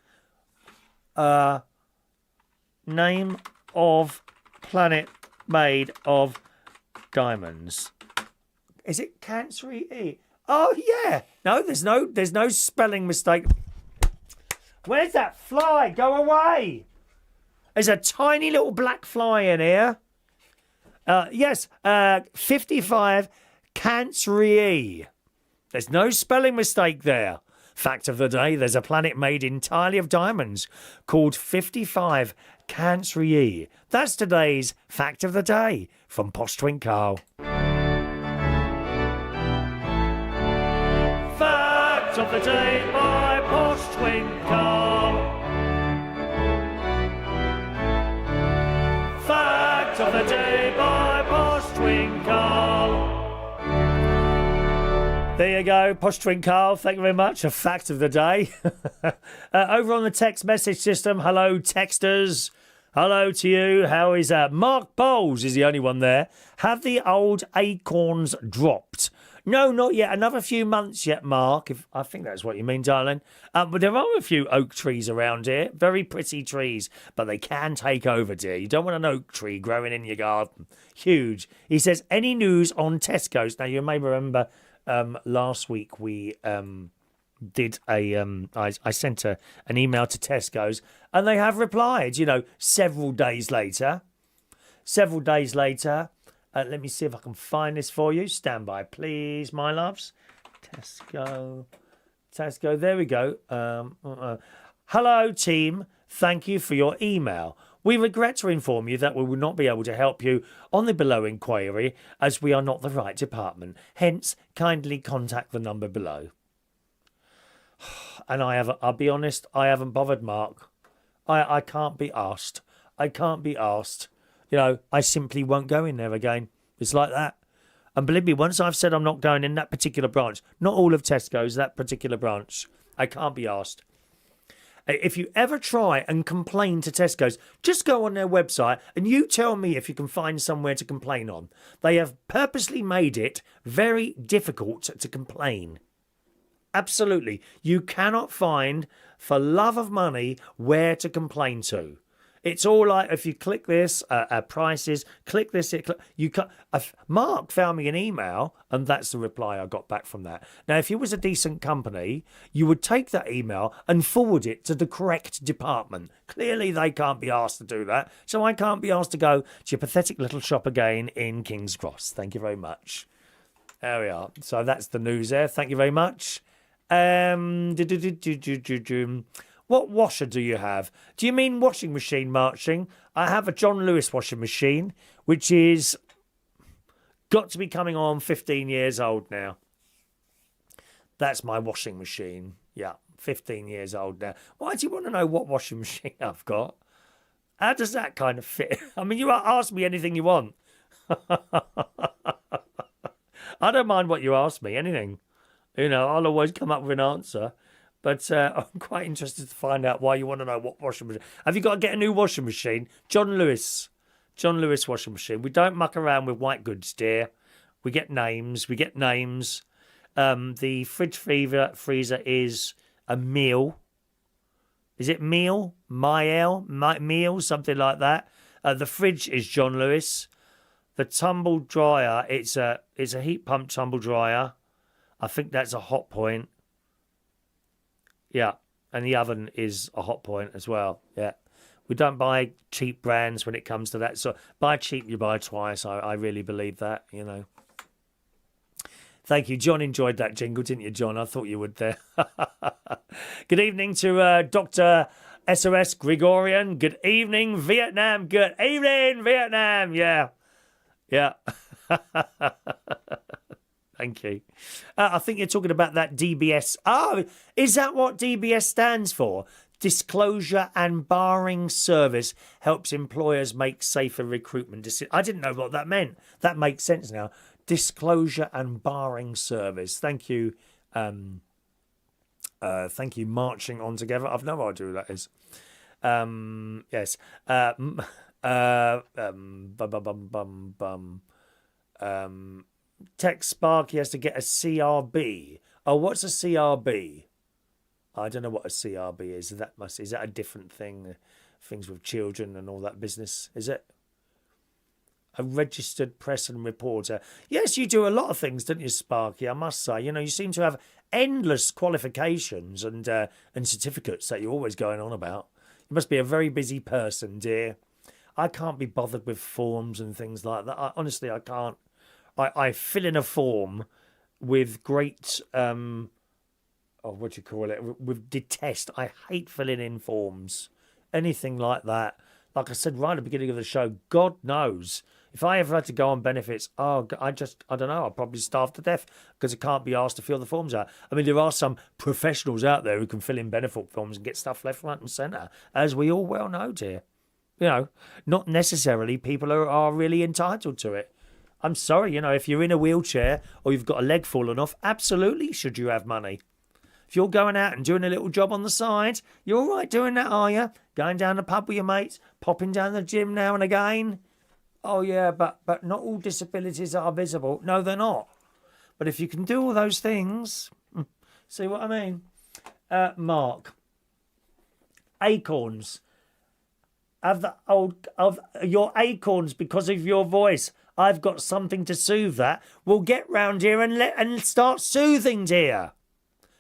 [SPEAKER 1] on. Name of planet made of diamonds. Is it Cancri E? Oh yeah. No, there's no spelling mistake. Where's that fly? Go away. There's a tiny little black fly in here. Yes, 55 Cancri E. There's no spelling mistake there. Fact of the day, there's a planet made entirely of diamonds called 55 Cancri E. That's today's fact of the day from Posh Twink Carl. Fact of the day by Posh Twink Carl. Fact of the day by Posh Twink Carl. There you go, Posh Twink Carl. Thank you very much. A fact of the day. Over on the text message system, hello, texters. Hello to you. How is Mark Bowles is the only one there. Have the old acorns dropped? No, not yet. Another few months yet, Mark. If I think that's what you mean, darling. But there are a few oak trees around here. Very pretty trees, but they can take over, dear. You don't want an oak tree growing in your garden. Huge. He says, any news on Tesco's? Now, you may remember... last week we did I sent an email to Tesco's and they have replied, several days later. Let me see if I can find this for you. Stand by, please, my loves. Tesco, there we go. Hello, team. Thank you for your email. We regret to inform you that we will not be able to help you on the below inquiry as we are not the right department. Hence, kindly contact the number below. And I'll be honest, I haven't bothered, Mark. I can't be asked. I can't be asked. You know, I simply won't go in there again. It's like that. And believe me, once I've said I'm not going in that particular branch, not all of Tesco's, that particular branch, I can't be asked. If you ever try and complain to Tesco's, just go on their website and you tell me if you can find somewhere to complain on. They have purposely made it very difficult to complain. Absolutely. You cannot find, for love of money, where to complain to. It's all like, if you click this, prices, click this, you can. Mark found me an email, and that's the reply I got back from that. Now, if you was a decent company, you would take that email and forward it to the correct department. Clearly, they can't be asked to do that, so I can't be asked to go to your pathetic little shop again in King's Cross. Thank you very much. There we are. So that's the news there. Thank you very much. What washer do you have? Do you mean washing machine, Marching? I have a John Lewis washing machine, which is got to be coming on 15 years old now. That's my washing machine. Yeah, 15 years old now. Why do you want to know what washing machine I've got? How does that kind of fit? I mean, you ask me anything you want. I don't mind what you ask me, anything. You know, I'll always come up with an answer. But I'm quite interested to find out why you want to know what washing machine. Have you got to get a new washing machine? John Lewis washing machine. We don't muck around with white goods, dear. We get names. The fridge freezer is a meal. Is it meal? Meal? Something like that. The fridge is John Lewis. The tumble dryer, it's a heat pump tumble dryer. I think that's a Hot Point. Yeah, and the oven is a Hot Point as well. Yeah, we don't buy cheap brands when it comes to that. So buy cheap, you buy twice. I really believe that, you know. Thank you. John enjoyed that jingle, didn't you, John? I thought you would there. Good evening to Dr. SOS Gregorian. Good evening, Vietnam. Good evening, Vietnam. Yeah. Thank you. I think you're talking about that DBS. Oh, is that what DBS stands for? Disclosure and Barring Service helps employers make safer recruitment decisions. I didn't know what that meant. That makes sense now. Disclosure and Barring Service. Thank you. Thank you. Marching on together. I've no idea who that is. Yes. Text Sparky has to get a CRB. Oh, what's a CRB? I don't know what a CRB is. Is that a different thing? Things with children and all that business, is it? A registered press and reporter. Yes, you do a lot of things, don't you, Sparky? I must say, you know, you seem to have endless qualifications and certificates that you're always going on about. You must be a very busy person, dear. I can't be bothered with forms and things like that. Honestly, I can't. I fill in a form with great, what do you call it? With detest. I hate filling in forms. Anything like that. Like I said right at the beginning of the show, God knows. If I ever had to go on benefits, I don't know, I'd probably starve to death because I can't be asked to fill the forms out. I mean, there are some professionals out there who can fill in benefit forms and get stuff left, right and centre, as we all well know, dear. You know, not necessarily people are really entitled to it. I'm sorry, you know, if you're in a wheelchair or you've got a leg fallen off, absolutely should you have money. If you're going out and doing a little job on the side, you're all right doing that, are you? Going down the pub with your mates, popping down the gym now and again. Oh, yeah, but not all disabilities are visible. No, they're not. But if you can do all those things, see what I mean? Mark, acorns. Of your acorns because of your voice. I've got something to soothe that. We'll get round here and start soothing, dear.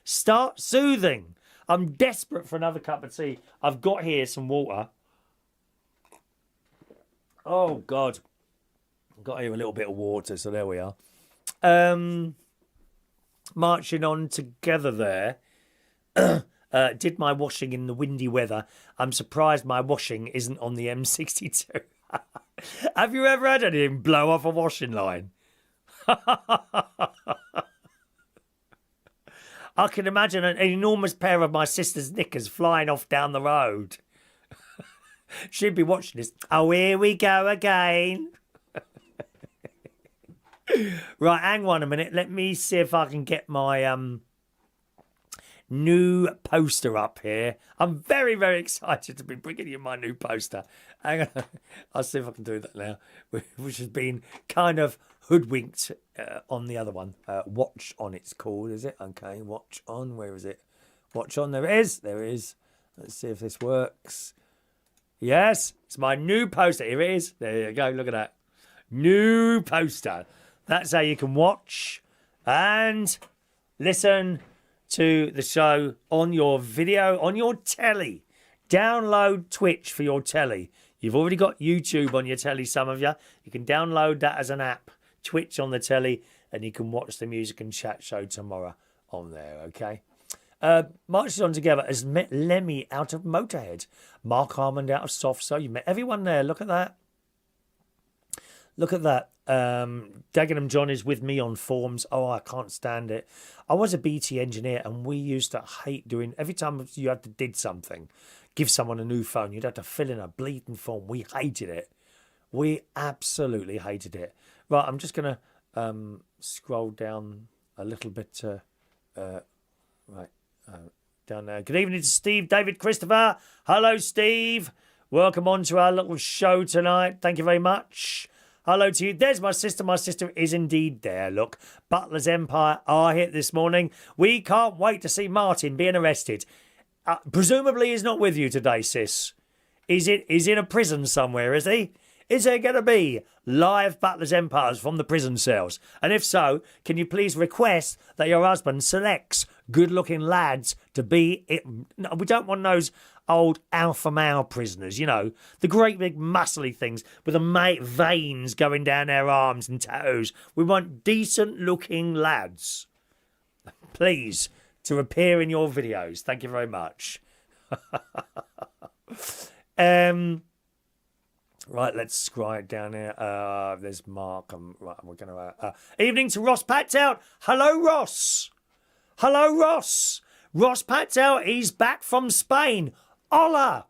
[SPEAKER 1] Start soothing. I'm desperate for another cup of tea. I've got here some water. Oh, God. I've got here a little bit of water, so there we are. Marching on together there. Did my washing in the windy weather. I'm surprised my washing isn't on the M62. Have you ever had anything blow off a washing line? I can imagine an enormous pair of my sister's knickers flying off down the road. She'd be watching this. Oh, here we go again. Right, hang on a minute. Let me see if I can get my new poster up here. I'm very, very excited to be bringing you my new poster. Hang on. I'll see if I can do that now, which has been kind of hoodwinked on the other one. Watch On it's called, is it? Okay, Watch On. Where is it? Watch On. There it is. There it is. Let's see if this works. Yes, it's my new poster. Here it is. There you go. Look at that. New poster. That's how you can watch and listen to the show on your video, on your telly. Download Twitch for your telly. You've already got YouTube on your telly, some of you. You can download that as an app, Twitch on the telly, and you can watch the music and chat show tomorrow on there, okay? Marches On Together has met Lemmy out of Motorhead. Mark Harmon out of Soft So. You met everyone there. Look at that. Look at that. Dagenham John is with me on forums. Oh, I can't stand it. I was a BT engineer and we used to hate doing... Every time you had to did something, give someone a new phone, you'd have to fill in a bleeding form. We hated it. We absolutely hated it. Right, I'm just going to scroll down a little bit. Down there. Good evening to Steve, David, Christopher. Hello, Steve. Welcome on to our little show tonight. Thank you very much. Hello to you. There's my sister. My sister is indeed there. Look, Butler's Empire are here this morning. We can't wait to see Martin being arrested. Presumably he's not with you today, sis. He's in a prison somewhere, is he? Is there going to be live Butler's Empires from the prison cells? And if so, can you please request that your husband selects good-looking lads to be it? No, we don't want those old alpha male prisoners, you know, the great big muscly things with the veins going down their arms and tattoos. We want decent-looking lads, please, to appear in your videos. Thank you very much. Right, let's scroll down here. There's Mark. Right, we're going to... evening to Ross Patel. Hello, Ross. Hello, Ross. Ross Patel, he's back from Spain. Hola.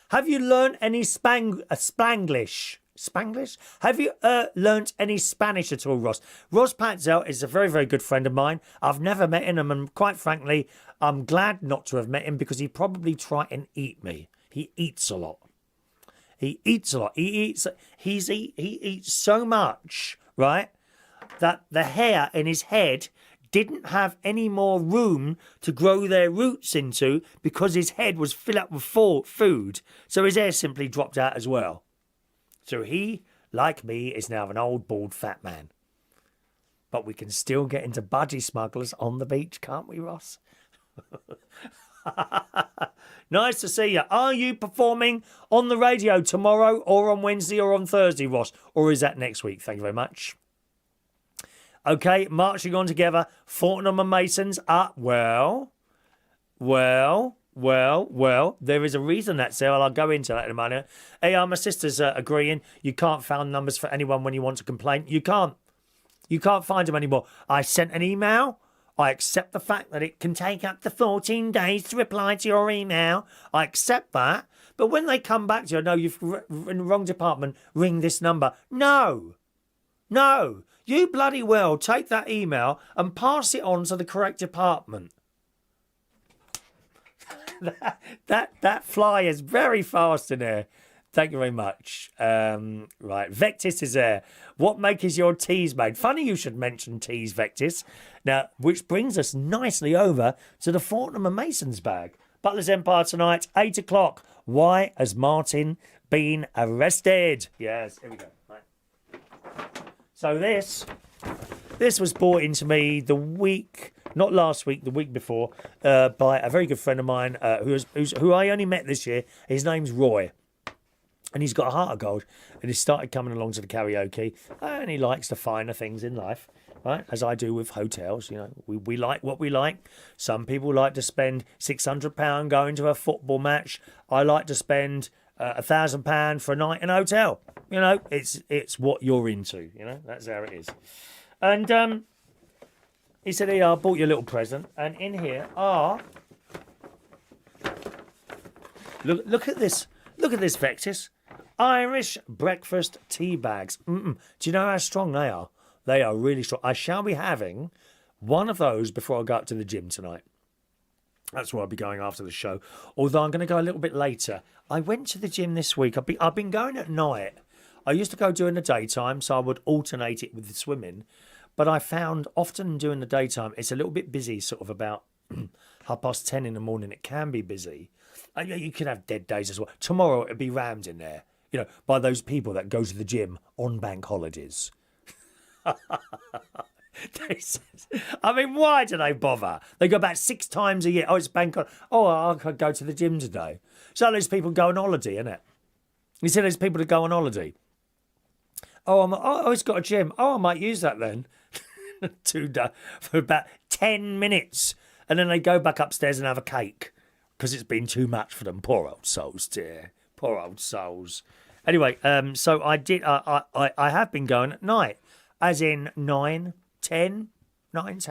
[SPEAKER 1] Have you learnt any Spanglish? Spanglish? Have you learnt any Spanish at all, Ross? Ross Patel is a very, very good friend of mine. I've never met him, and quite frankly, I'm glad not to have met him because he'd probably try and eat me. He eats a lot. He eats a lot. He eats so much, right, that the hair in his head didn't have any more room to grow their roots into because his head was filled up with food. So his hair simply dropped out as well. So he, like me, is now an old, bald, fat man. But we can still get into budgie smugglers on the beach, can't we, Ross? Nice to see you. Are you performing on the radio tomorrow or on Wednesday or on Thursday, Ross? Or is that next week? Thank you very much. Okay, Marching On Together. Fortnum and Masons are, well, there is a reason that's there. I'll go into that in a minute. Hey, my sister's agreeing. You can't find numbers for anyone when you want to complain. You can't find them anymore. I sent an email. I accept the fact that it can take up to 14 days to reply to your email. I accept that. But when they come back to you, no, you've in the wrong department, ring this number. No. You bloody well take that email and pass it on to the correct department. that fly is very fast in there. Thank you very much. Right, Vectis is there. What make is your teas made? Funny you should mention teas, Vectis. Now, which brings us nicely over to the Fortnum and Masons bag. Butler's Empire tonight, 8 o'clock. Why has Martin been arrested? Yes, here we go. Right. So this was brought into me the week, not last week, the week before, by a very good friend of mine who I only met this year. His name's Roy. And he's got a heart of gold. And he started coming along to the karaoke. And he likes the finer things in life, right? As I do with hotels. You know, we like what we like. Some people like to spend £600 going to a football match. I like to spend £1,000 for a night in a hotel. You know, it's what you're into. You know, that's how it is. And he said, "Hey, I bought you a little present." And in here are... Look at this. Look at this, Vectis. Irish breakfast tea bags. Do you know how strong they are? They are really strong. I shall be having one of those before I go up to the gym tonight. That's where I'll be going after the show. Although I'm going to go a little bit later. I went to the gym this week. I've been going at night. I used to go during the daytime, so I would alternate it with the swimming. But I found often during the daytime, it's a little bit busy, sort of about 10:30 in the morning. It can be busy. You can have dead days as well. Tomorrow it'll be rammed in there, by those people that go to the gym on bank holidays. I mean, why do they bother? They go back 6 times a year. Oh, it's bank holiday. Oh, I could go to the gym today. So there's people go on holiday, isn't it? You see, there's people that go on holiday. Oh, it's got a gym. Oh, I might use that then. For about 10 minutes. And then they go back upstairs and have a cake because it's been too much for them. Poor old souls, dear. Poor old souls. Anyway, so I have been going at night, as in 9, 10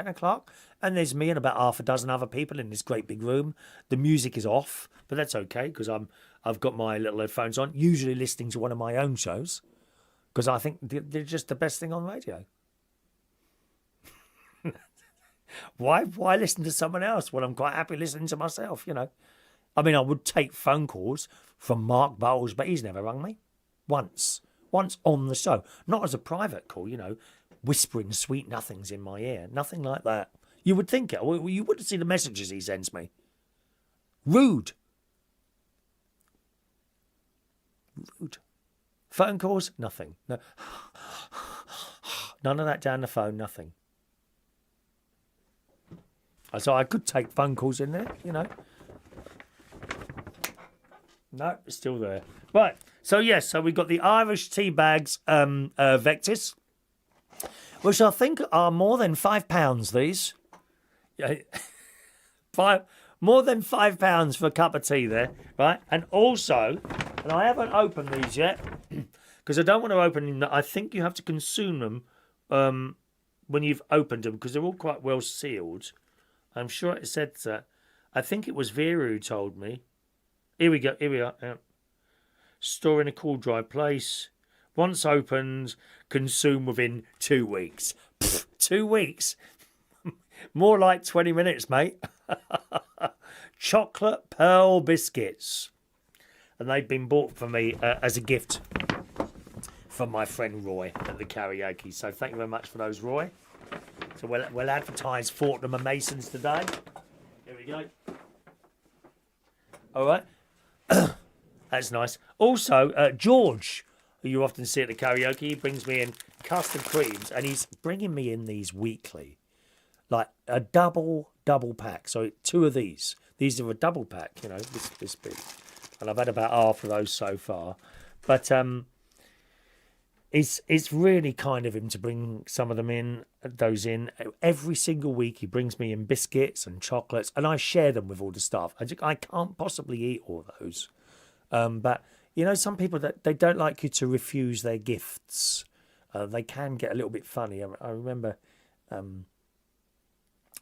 [SPEAKER 1] o'clock. And there's me and about half a dozen other people in this great big room. The music is off, but that's okay because I've got my little headphones on, usually listening to one of my own shows because I think they're just the best thing on radio. Why listen to someone else when I'm quite happy listening to myself, I mean, I would take phone calls from Mark Bowles, but he's never rung me. Once on the show. Not as a private call, whispering sweet nothings in my ear. Nothing like that. You would think it. You wouldn't see the messages he sends me. Rude. Phone calls, nothing. No. None of that down the phone, nothing. So I could take phone calls in there, No, it's still there. Right. So, yes. So we've got the Irish tea bags, Vectis, which I think are more than £5, these. Yeah. More than £5 for a cup of tea there, right? And also, and I haven't opened these yet because I don't want to open them. I think you have to consume them when you've opened them because they're all quite well sealed. I'm sure it said that. I think it was Vera who told me. Here we go. Here we are. Yeah. Store in a cool, dry place. Once opened, consume within 2 weeks. 2 weeks? More like 20 minutes, mate. Chocolate pearl biscuits. And they've been bought for me as a gift from my friend Roy at the karaoke. So thank you very much for those, Roy. So we'll advertise Fortnum and Masons today. Here we go. All right. That's nice. Also, George, who you often see at the karaoke, he brings me in custard creams, and he's bringing me in these weekly. Like a double pack. So 2 of these. These are a double pack, this big. And I've had about half of those so far. But it's really kind of him to bring some of them in, those in. Every single week he brings me in biscuits and chocolates, and I share them with all the staff. I can't possibly eat all those. But, some people, that they don't like you to refuse their gifts. They can get a little bit funny. I remember,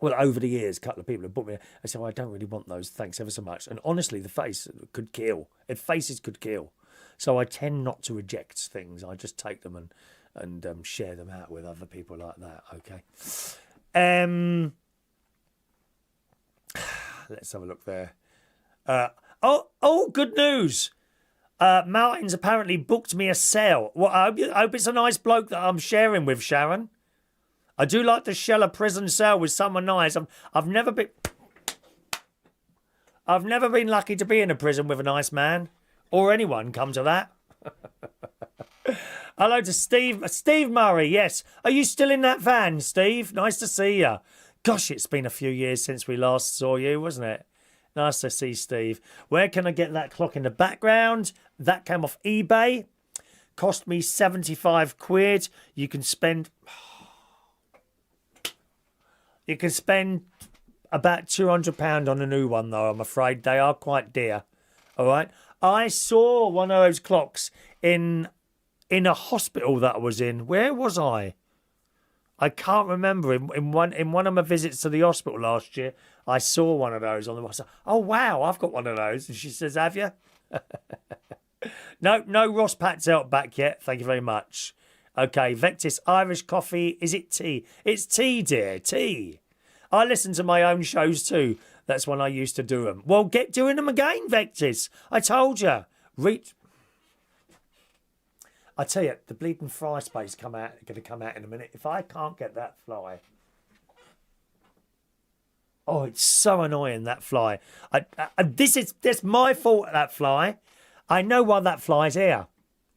[SPEAKER 1] over the years, a couple of people have bought me. I said, I don't really want those, thanks ever so much. And honestly, the face could kill. Faces could kill. So I tend not to reject things. I just take them and share them out with other people like that. Okay. Let's have a look there. Good news. Martin's apparently booked me a cell. Well, I hope it's a nice bloke that I'm sharing with, Sharon. I do like to shell a prison cell with someone nice. I've never been lucky to be in a prison with a nice man. Or anyone, come to that. Hello to Steve Murray, yes. Are you still in that van, Steve? Nice to see you. Gosh, it's been a few years since we last saw you, wasn't it? Nice to see Steve. Where can I get that clock in the background? That came off eBay. Cost me 75 quid. You can spend about £200 on a new one, though, I'm afraid. They are quite dear. All right. I saw one of those clocks in a hospital that I was in. Where was I? I can't remember. In one of my visits to the hospital last year, I saw one of those on the website. Oh, wow, I've got one of those. And she says, have you? No Ross Pat's out back yet. Thank you very much. Okay, Vectis Irish coffee. Is it tea? It's tea, dear. Tea. I listen to my own shows too. That's when I used to do them. Well, get doing them again, Vectis. I told you. I tell you, the bleeding fry spray's going to come out in a minute. If I can't get that fly. Oh, it's so annoying, that fly. That's my fault, that fly. I know why that fly's here,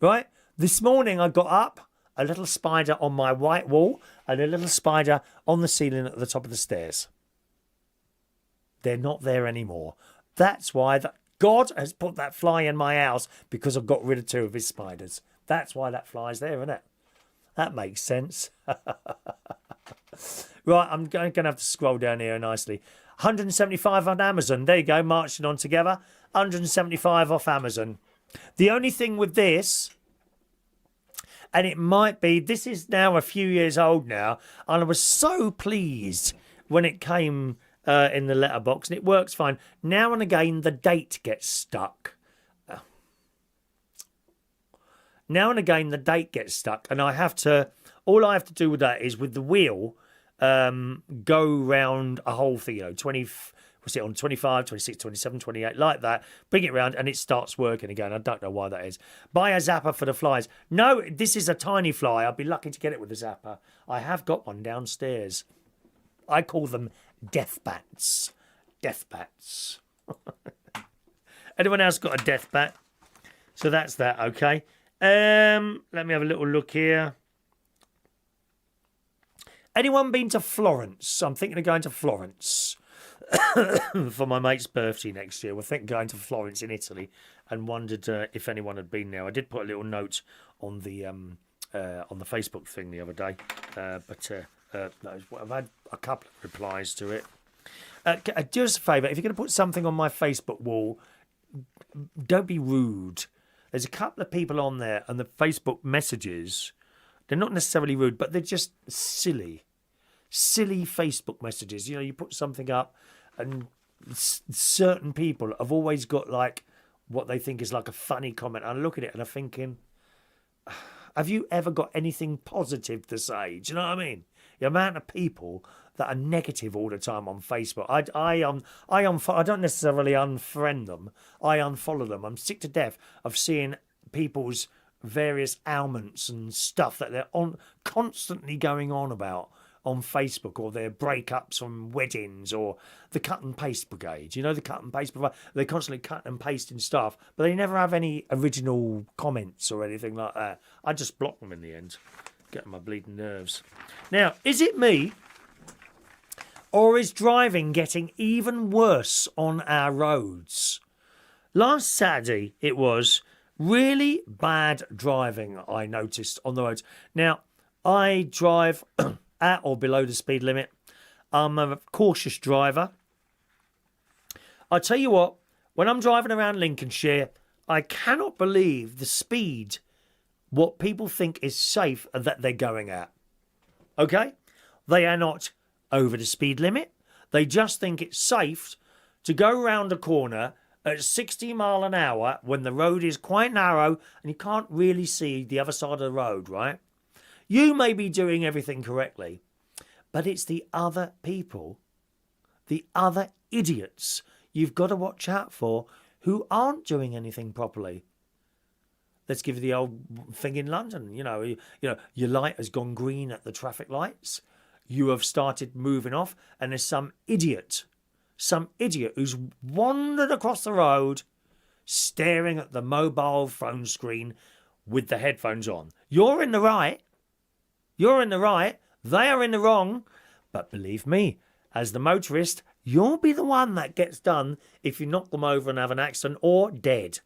[SPEAKER 1] right? This morning I got up, a little spider on my white wall and a little spider on the ceiling at the top of the stairs. They're not there anymore. That's why God has put that fly in my house, because I've got rid of 2 of his spiders. That's why that fly's there, isn't it? That makes sense. Right, I'm going to have to scroll down here nicely. 175 on Amazon. There you go, marching on together. 175 off Amazon. The only thing with this, and it might be, this is now a few years old now, and I was so pleased when it came in the letterbox, and it works fine. Now and again, the date gets stuck. Now and again, the date gets stuck, and all I have to do with that is with the wheel, go round a whole thing, 20, what's it on, 25, 26, 27, 28, like that, bring it round, and it starts working again. I don't know why that is. Buy a zapper for the flies. No, this is a tiny fly. I'd be lucky to get it with a zapper. I have got one downstairs. I call them death bats. Death bats. Anyone else got a death bat? So that's that, okay. Let me have a little look here. Anyone been to Florence? I'm thinking of going to Florence for my mate's birthday next year. We're thinking of going to Florence in Italy, and wondered if anyone had been there. I did put a little note on the Facebook thing the other day, but no, I've had a couple of replies to it. Do us a favour, if you're going to put something on my Facebook wall, don't be rude. There's a couple of people on there, and the Facebook messages, they're not necessarily rude, but they're just silly. Silly Facebook messages. You put something up, and certain people have always got like what they think is like a funny comment. I look at it and I'm thinking, have you ever got anything positive to say? Do you know what I mean? The amount of people that are negative all the time on Facebook. I don't necessarily unfriend them. I unfollow them. I'm sick to death of seeing people's various ailments and stuff that they're constantly going on about on Facebook, or their breakups from weddings, or the cut and paste brigade. The cut and paste brigade. They constantly cut and pasting stuff, but they never have any original comments or anything like that. I just block them in the end. Getting my bleeding nerves. Now, is it me, or is driving getting even worse on our roads? Last Saturday, it was really bad driving, I noticed, on the roads. Now, I drive at or below the speed limit. I'm a cautious driver. I tell you what, when I'm driving around Lincolnshire, I cannot believe the speed what people think is safe that they're going at. Okay? They are not over the speed limit. They just think it's safe to go round a corner at 60 mile an hour when the road is quite narrow and you can't really see the other side of the road, right? You may be doing everything correctly, but it's the other people, the other idiots you've got to watch out for who aren't doing anything properly. Let's give you the old thing in London. Your light has gone green at the traffic lights. You have started moving off, and there's some idiot who's wandered across the road, staring at the mobile phone screen with the headphones on. You're in the right. You're in the right. They are in the wrong. But believe me, as the motorist, you'll be the one that gets done if you knock them over and have an accident or dead.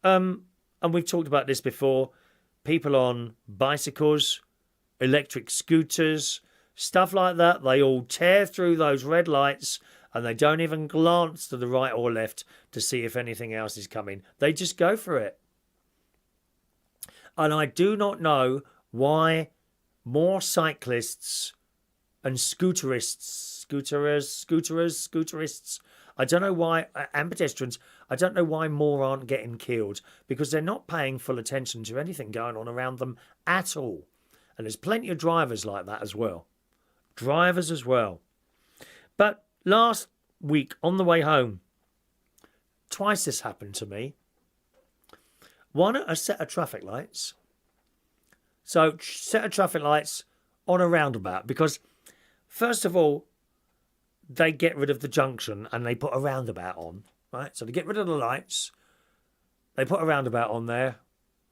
[SPEAKER 1] And we've talked about this before. People on bicycles, electric scooters, stuff like that, they all tear through those red lights and they don't even glance to the right or left to see if anything else is coming. They just go for it. And I do not know why more cyclists and scooterists I don't know why, and pedestrians, I don't know why more aren't getting killed, because they're not paying full attention to anything going on around them at all. And there's plenty of drivers like that as well. Drivers as well. But last week on the way home, twice this happened to me. One at a set of traffic lights. So, set of traffic lights on a roundabout, because first of all, they get rid of the junction and they put a roundabout on, right? So they get rid of the lights, they put a roundabout on there,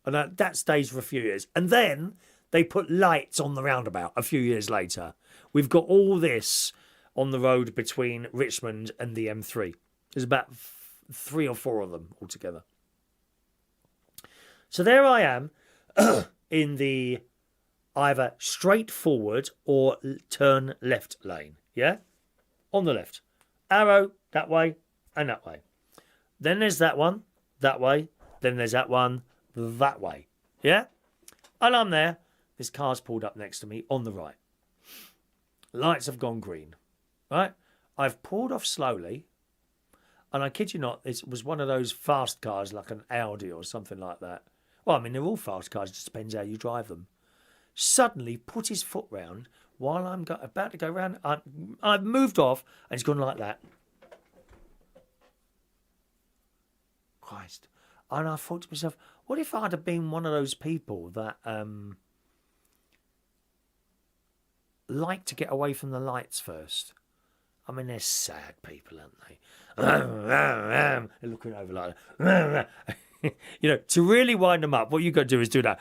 [SPEAKER 1] and that stays for a few years. And then they put lights on the roundabout a few years later. We've got all this on the road between Richmond and the M3. There's about 3 or 4 of them altogether. So there I am in the either straight forward or turn left lane, yeah? On the left. Arrow that way and that way. Then there's that one, that way. Then there's that one, that way. Yeah? And I'm there. This car's pulled up next to me on the right. Lights have gone green. Right? I've pulled off slowly. And I kid you not, it was one of those fast cars like an Audi or something like that. Well, I mean, they're all fast cars. It just depends how you drive them. Suddenly put his foot round while I'm about to go round. I've moved off and he's gone like that. Christ. And I thought to myself, what if I'd have been one of those people that like to get away from the lights first? I mean, they're sad people, aren't they? They're looking over like that. You know, to really wind them up, what you've got to do is do that.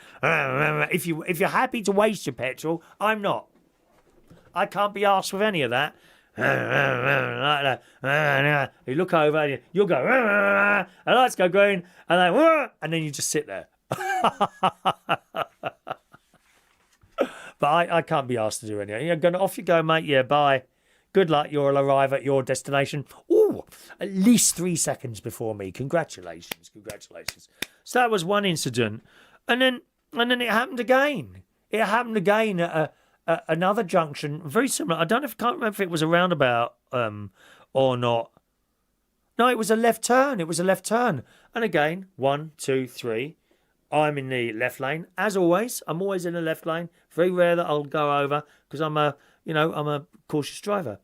[SPEAKER 1] If you're happy to waste your petrol, I'm not. I can't be arsed with any of that. Like that. You look over and you'll go, and lights go green, and then you just sit there. But I can't be asked to do anything. You're going, off you go, mate. Yeah, bye. Good luck. You'll arrive at your destination. Ooh, at least 3 seconds before me. Congratulations. So that was one incident. And then it happened again. It happened again at another junction, very similar. I can't remember if it was a roundabout or not. No, it was a left turn. And again, 1, 2, 3. I'm in the left lane. As always, I'm always in the left lane. Very rare that I'll go over because I'm a cautious driver.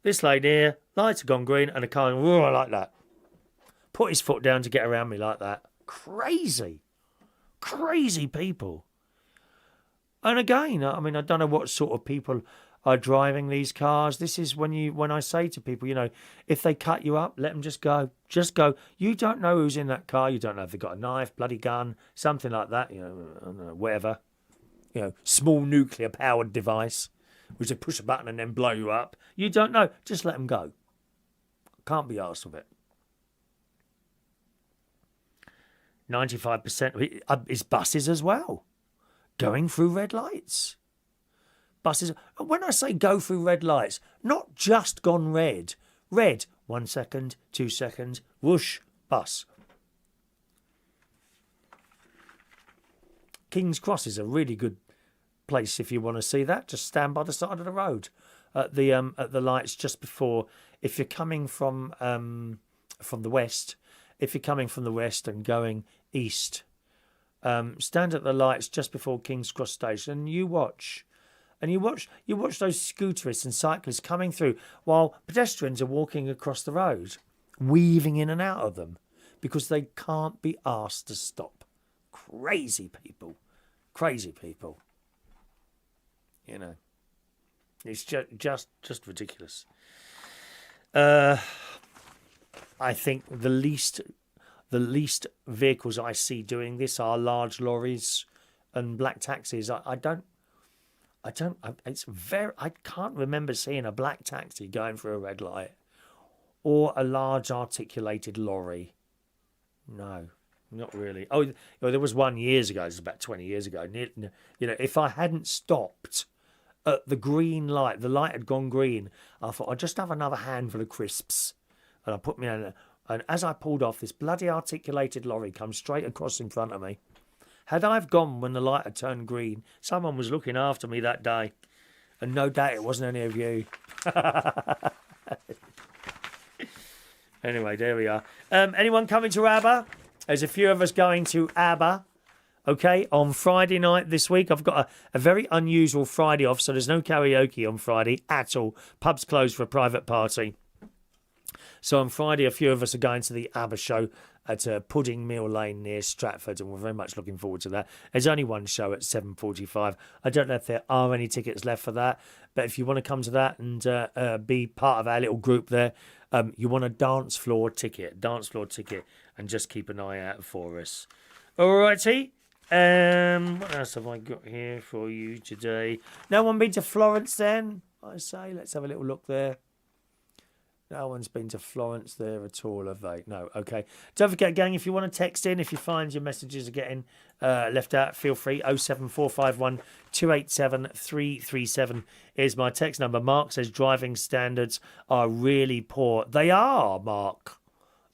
[SPEAKER 1] This lane here, lights have gone green and the car like that. Put his foot down to get around me like that. Crazy people. And again, I mean, I don't know what sort of people are driving these cars. This is when I say to people, if they cut you up, let them just go. Just go. You don't know who's in that car. You don't know if they've got a knife, bloody gun, something like that. I don't know, whatever. Small nuclear powered device, which they push a button and then blow you up. You don't know. Just let them go. Can't be arsed with it. 95% is buses as well. Going through red lights. Buses. When I say go through red lights, not just gone red. Red, 1 second, 2 seconds, whoosh, bus. King's Cross is a really good place if you want to see that. Just stand by the side of the road at the lights just before. If you're coming from the west, and going east, stand at the lights just before King's Cross station, and you watch those scooterists and cyclists coming through while pedestrians are walking across the road, weaving in and out of them because they can't be asked to stop. Crazy people. It's just ridiculous. I think the least vehicles I see doing this are large lorries and black taxis. I can't remember seeing a black taxi going through a red light or a large articulated lorry. No, not really. Oh, there was one years ago. It was about 20 years ago. If I hadn't stopped at the green light, the light had gone green. I thought I'd just have another handful of crisps, and I put me in. And as I pulled off, this bloody articulated lorry comes straight across in front of me. Had I have gone when the light had turned green, someone was looking after me that day. And no doubt it wasn't any of you. Anyway, there we are. Anyone coming to ABBA? There's a few of us going to ABBA. Okay, on Friday night this week, I've got a very unusual Friday off, so there's no karaoke on Friday at all. Pub's closed for a private party. So on Friday, a few of us are going to the ABBA show at Pudding Mill Lane near Stratford, and we're very much looking forward to that. There's only one show at 7:45. I don't know if there are any tickets left for that, but if you want to come to that and be part of our little group there, you want a dance floor ticket, and just keep an eye out for us. All righty. What else have I got here for you today? No one been to Florence then? I say, let's have a little look there. No one's been to Florence there at all, have they? No, okay. Don't forget, gang, if you want to text in, if you find your messages are getting left out, feel free. 07451 287 337 is my text number. Mark says driving standards are really poor. They are, Mark.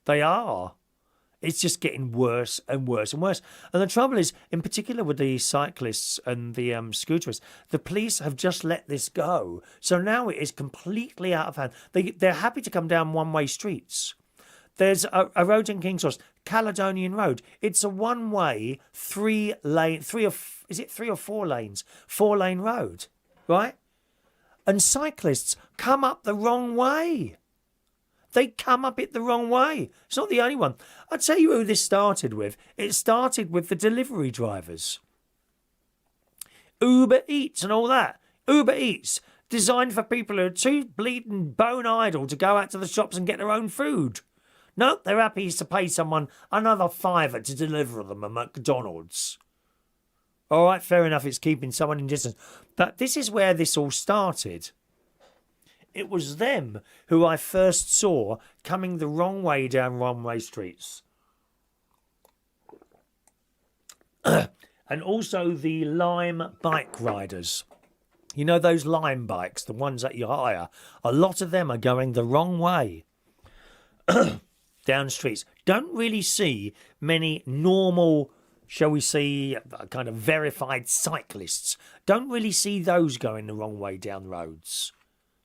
[SPEAKER 1] They are. It's just getting worse and worse and worse. And the trouble is, in particular with the cyclists and the scooterists, the police have just let this go. So now it is completely out of hand. They're happy to come down one-way streets. There's a road in King's Cross, Caledonian Road. It's a one-way, three or four lanes? Four-lane road, right? And cyclists come up the wrong way. They come up it the wrong way. It's not the only one. I'll tell you who this started with. It started with the delivery drivers. Uber Eats and all that. Uber Eats, designed for people who are too bleeding bone idle to go out to the shops and get their own food. No, they're happy to pay someone another £5 to deliver them at McDonald's. All right, fair enough, it's keeping someone in distance. But this is where this all started. It was them who I first saw coming the wrong way down one-way streets. And also the Lime bike riders. You know those Lime bikes, the ones that you hire? A lot of them are going the wrong way down streets. Don't really see many normal, shall we say, kind of verified cyclists. Don't really see those going the wrong way down roads.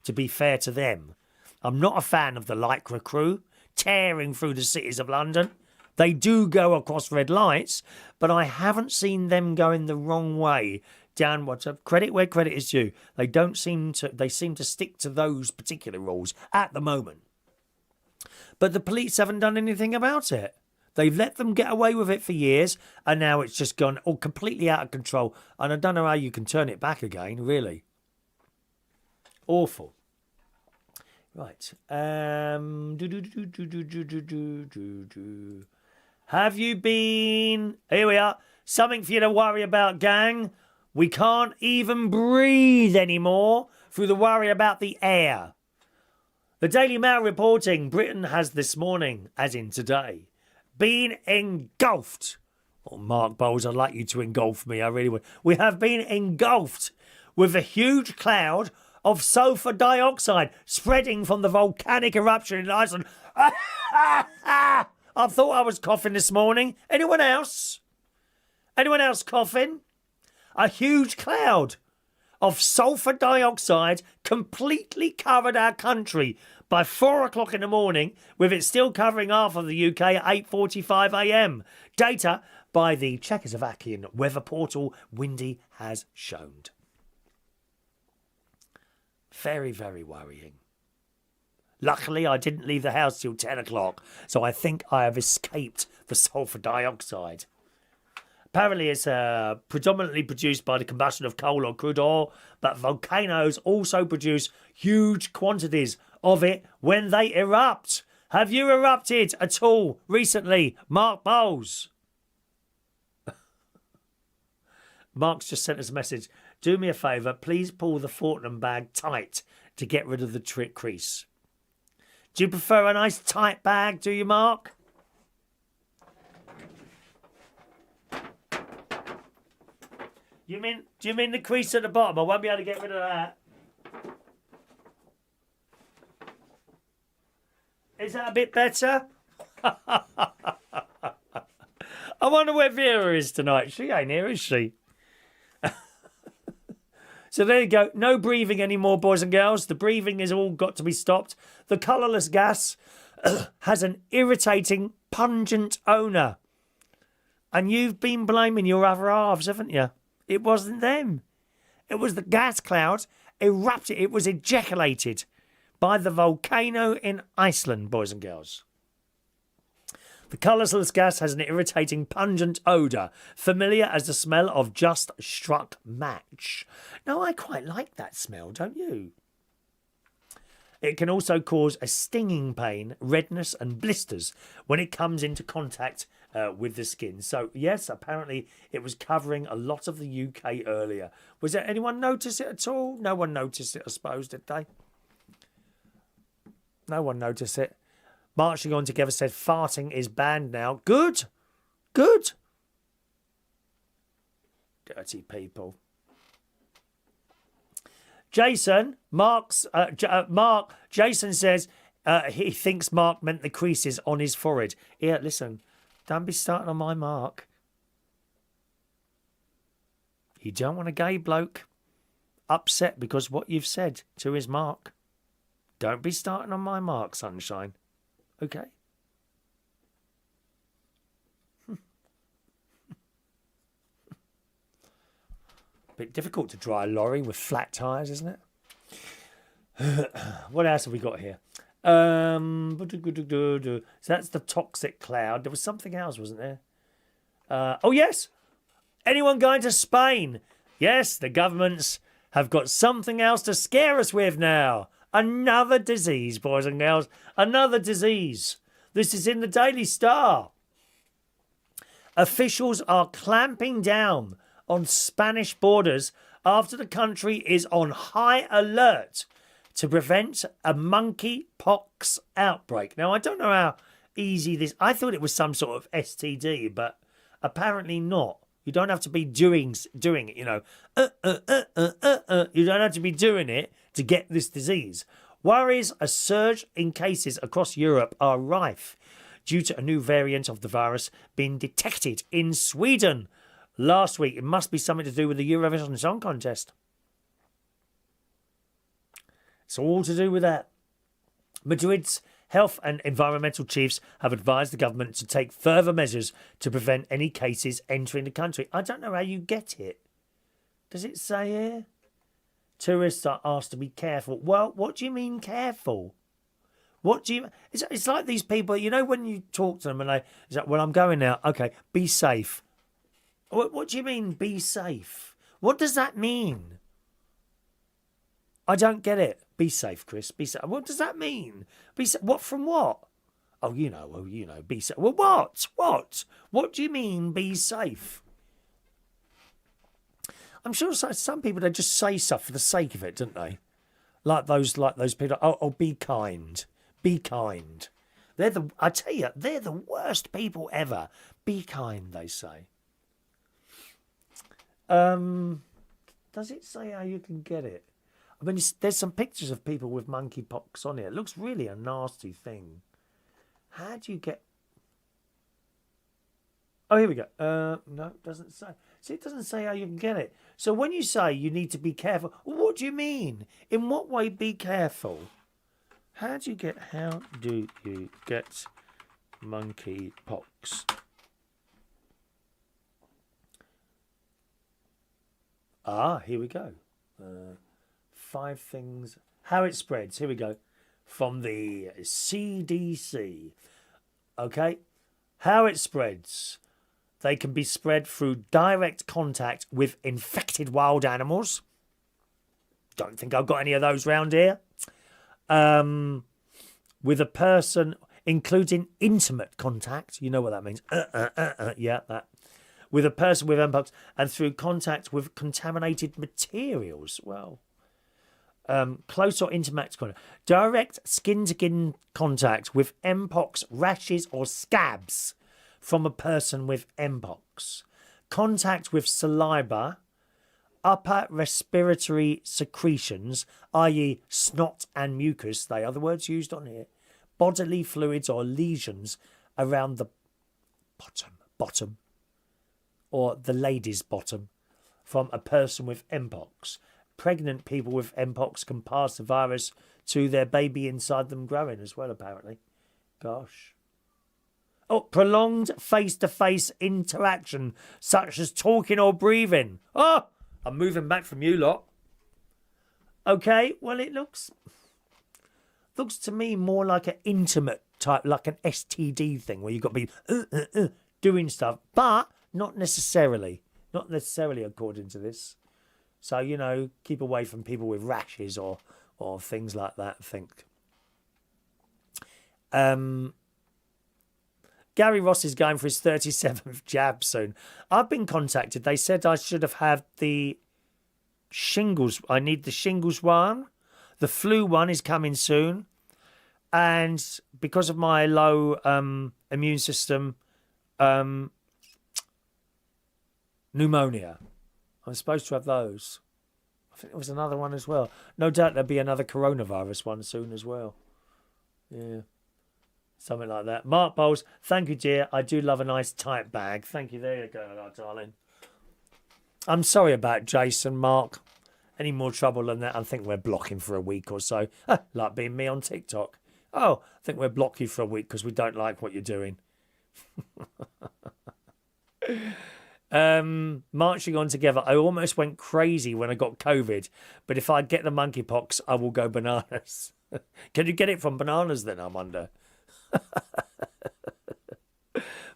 [SPEAKER 1] To be fair to them, I'm not a fan of the Lycra crew tearing through the cities of London. They do go across red lights, but I haven't seen them going the wrong way down what's up. Credit where credit is due. They seem to stick to those particular rules at the moment. But the police haven't done anything about it. They've let them get away with it for years, and now it's just gone all completely out of control. And I don't know how you can turn it back again, really. Awful. Right. Have you been... Here we are. Something for you to worry about, gang. We can't even breathe anymore through the worry about the air. The Daily Mail reporting Britain has this morning, as in today, been engulfed. Oh, Mark Bowles, I'd like you to engulf me. I really would. We have been engulfed with a huge cloud of sulfur dioxide spreading from the volcanic eruption in Iceland. I thought I was coughing this morning. Anyone else? Anyone else coughing? A huge cloud of sulfur dioxide completely covered our country by 4 o'clock in the morning, with it still covering half of the UK at 8:45 a.m. Data by the Czechoslovakian weather portal Windy has shown. Very, very worrying. Luckily, I didn't leave the house till 10 o'clock, so I think I have escaped the sulfur dioxide. Apparently, it's predominantly produced by the combustion of coal or crude oil, but volcanoes also produce huge quantities of it when they erupt. Have you erupted at all recently, Mark Bowles? Mark's just sent us a message. Do me a favour, please pull the Fortnum bag tight to get rid of the trick crease. Do you prefer a nice tight bag, do you, Mark? Do you mean the crease at the bottom? I won't be able to get rid of that. Is that a bit better? I wonder where Vera is tonight. She ain't here, is she? So there you go. No breathing anymore, boys and girls. The breathing has all got to be stopped. The colourless gas has an irritating, pungent odour. And you've been blaming your other halves, haven't you? It wasn't them. It was the gas cloud erupted. It was ejaculated by the volcano in Iceland, boys and girls. The colourless gas has an irritating, pungent odour, familiar as the smell of just struck match. Now, I quite like that smell, don't you? It can also cause a stinging pain, redness and blisters when it comes into contact with the skin. So, yes, apparently it was covering a lot of the UK earlier. Was there anyone notice it at all? No one noticed it, I suppose, did they? No one noticed it. Marching On Together said farting is banned now. Good. Good. Dirty people. Jason, Jason says he thinks Mark meant the creases on his forehead. Yeah, listen, don't be starting on my Mark. You don't want a gay bloke upset because what you've said to his Mark. Don't be starting on my Mark, sunshine. Okay? Bit difficult to drive a lorry with flat tyres, isn't it? What else have we got here? So that's the toxic cloud. There was something else, wasn't there? Oh, yes. Anyone going to Spain? Yes, the governments have got something else to scare us with now. Another disease, boys and girls. Another disease. This is in the Daily Star. Officials are clamping down on Spanish borders after the country is on high alert to prevent a monkeypox outbreak. Now, I don't know how easy this... I thought it was some sort of STD, but apparently not. You don't have to be doing it, you know. You don't have to be doing it to get this disease. Worries a surge in cases across Europe are rife due to a new variant of the virus being detected in Sweden last week. It must be something to do with the Eurovision Song Contest. It's all to do with that. Madrid's health and environmental chiefs have advised the government to take further measures to prevent any cases entering the country. I don't know how you get it. Does it say here? Tourists are asked to be careful. Well, what do you mean careful? What do you... It's like these people, you know, when you talk to them and it's like, well, I'm going now. Okay, be safe. What do you mean, be safe? What does that mean? I don't get it. Be safe, Chris. Be safe. What does that mean? Be safe. What from what? Oh, you know, be safe. Well, what? What do you mean, be safe? I'm sure some people, they just say stuff for the sake of it, don't they? Like those people. Oh, be kind. Be kind. I tell you, they're the worst people ever. Be kind, they say. Does it say how you can get it? I mean, there's some pictures of people with monkeypox on it. It looks really a nasty thing. How do you get... Oh, here we go. No, it doesn't say. See, it doesn't say how you can get it. So when you say you need to be careful, what do you mean? In what way be careful? How do you get monkeypox? Ah, here we go. 5 things. How it spreads. Here we go. From the CDC. Okay. How it spreads. They can be spread through direct contact with infected wild animals. Don't think I've got any of those round here. With a person, including intimate contact. You know what that means. Yeah, that. With a person with mpox and through contact with contaminated materials. Well, close or intimate contact. Direct skin-to-skin contact with mpox, rashes or scabs from a person with mpox. Contact with saliva, upper respiratory secretions, i.e. snot and mucus, they are the words used on here, bodily fluids or lesions around the bottom, or the lady's bottom, from a person with mpox. Pregnant people with mpox can pass the virus to their baby inside them growing as well, apparently. Gosh. Oh, prolonged face-to-face interaction, such as talking or breathing. Oh, I'm moving back from you lot. Okay, well, it looks to me more like an intimate type, like an STD thing, where you've got to be doing stuff, but not necessarily according to this. So, you know, keep away from people with rashes or things like that, I think. Gary Ross is going for his 37th jab soon. I've been contacted. They said I should have had the shingles. I need the shingles one. The flu one is coming soon. And because of my low immune system, pneumonia. I'm supposed to have those. I think there was another one as well. No doubt there'll be another coronavirus one soon as well. Yeah. Something like that. Mark Bowles, thank you, dear. I do love a nice tight bag. Thank you. There you go, darling. I'm sorry about Jason, Mark. Any more trouble than that, I think we're blocking for a week or so. Like being me on TikTok. Oh, I think we'll block you for a week because we don't like what you're doing. Marching on together. I almost went crazy when I got COVID, but if I get the monkeypox, I will go bananas. Can you get it from bananas then, I wonder?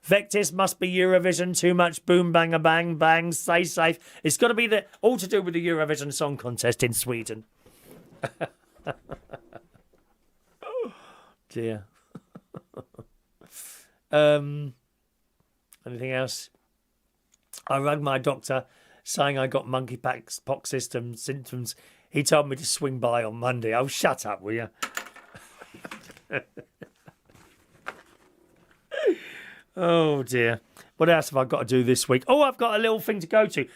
[SPEAKER 1] Vectis must be Eurovision. Too much boom, bang, a bang, bang. Stay safe. It's got to be all to do with the Eurovision Song Contest in Sweden. Oh, dear. Anything else? I rang my doctor saying I got monkeypox symptoms. He told me to swing by on Monday. Oh, shut up, will you? Oh, dear. What else have I got to do this week? Oh, I've got a little thing to go to.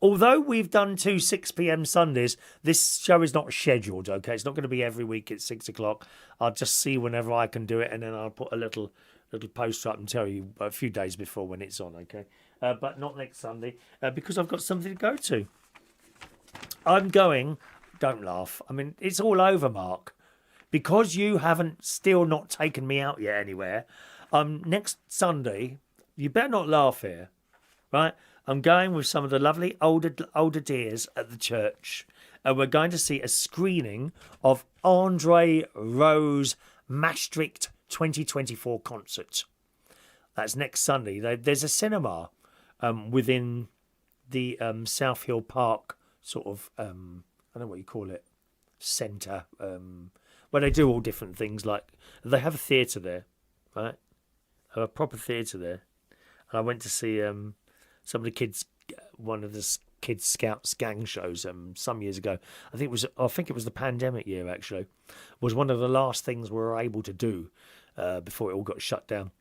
[SPEAKER 1] Although we've done 2 6 p.m. Sundays, this show is not scheduled, okay? It's not going to be every week at 6 o'clock. I'll just see whenever I can do it, and then I'll put a little poster up and tell you a few days before when it's on, okay? But not next Sunday, because I've got something to go to. I'm going... Don't laugh. I mean, it's all over, Mark. Because you haven't still not taken me out yet anywhere, next Sunday, you better not laugh here, right? I'm going with some of the lovely older dears at the church, and we're going to see a screening of Andre Rose Maastricht 2024 concert. That's next Sunday. There's a cinema within the South Hill Park sort of, I don't know what you call it, centre, where they do all different things. Like they have a theatre there, right? A proper theatre there. And I went to see some of the kids, one of the kids Scouts gang shows some years ago. I think it was the pandemic year actually. Was one of the last things we were able to do before it all got shut down.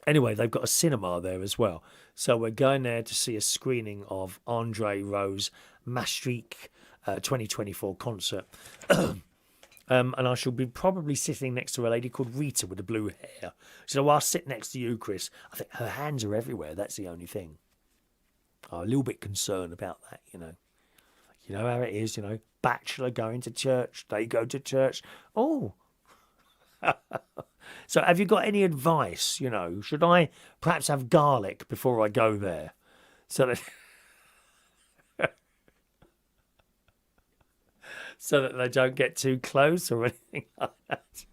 [SPEAKER 1] Anyway, they've got a cinema there as well. So we're going there to see a screening of Andre Rose Maastricht 2024 concert. And I shall be probably sitting next to a lady called Rita with the blue hair. So I'll sit next to you, Chris. I think her hands are everywhere. That's the only thing. I'm a little bit concerned about that, you know. You know how it is, you know. Bachelor going to church. They go to church. Oh. So have you got any advice, you know? Should I perhaps have garlic before I go there? So that... so that they don't get too close or anything like that.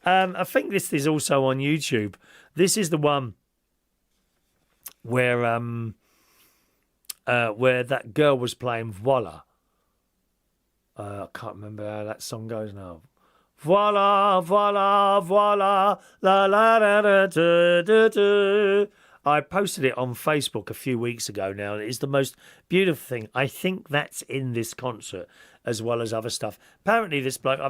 [SPEAKER 1] I think this is also on YouTube. This is the one where that girl was playing Voila. I can't remember how that song goes now. Voila, voila, voila, la la da da da da da. I posted it on Facebook a few weeks ago now, and it is the most beautiful thing. I think that's in this concert as well as other stuff. Apparently this bloke,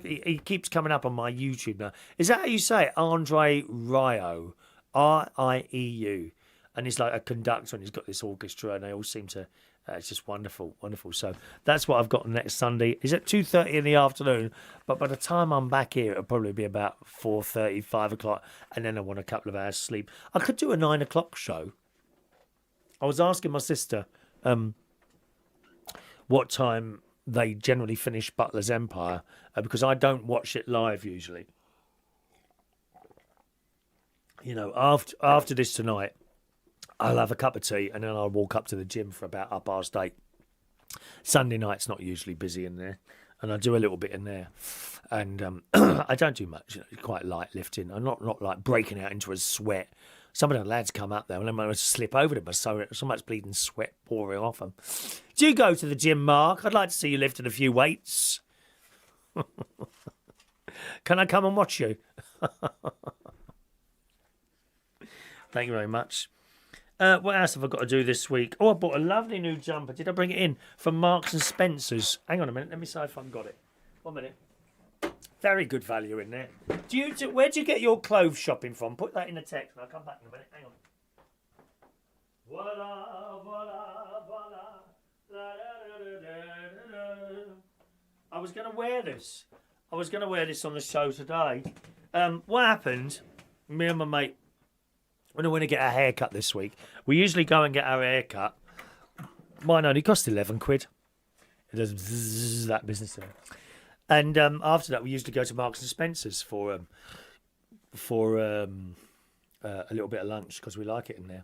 [SPEAKER 1] he keeps coming up on my YouTube now. Is that how you say it? Andre Rieu. R-I-E-U. And he's like a conductor, and he's got this orchestra, and they all seem to... it's just wonderful, wonderful. So that's what I've got next Sunday. It's at 2:30 in the afternoon, but by the time I'm back here, it'll probably be about 4:30, 5 o'clock, and then I want a couple of hours sleep. I could do a 9 o'clock show. I was asking my sister what time they generally finish Butler's Empire because I don't watch it live usually. You know, after this tonight, I'll have a cup of tea and then I'll walk up to the gym for about 8:30. Sunday night's not usually busy in there, and I do a little bit in there. And I don't do much, you know, quite light lifting. I'm not like breaking out into a sweat. Some of the lads come up there and then I slip over them. So much bleeding sweat pouring off them. Do you go to the gym, Mark? I'd like to see you lifting a few weights. Can I come and watch you? Thank you very much. What else have I got to do this week? Oh, I bought a lovely new jumper. Did I bring it in from Marks and Spencer's? Hang on a minute. Let me see if I've got it. 1 minute. Very good value in there. Where do you get your clothes shopping from? Put that in the text and I'll come back in a minute. Hang on. Voila, voila, voila. La, da, da, da, da, da. I was going to wear this. on the show today. What happened? Me and my mate, when I went to get our hair cut this week, we usually go and get our hair cut. Mine only cost 11 quid. It does bzzz, that business there. And after that, we usually go to Marks and Spencer's for a little bit of lunch because we like it in there.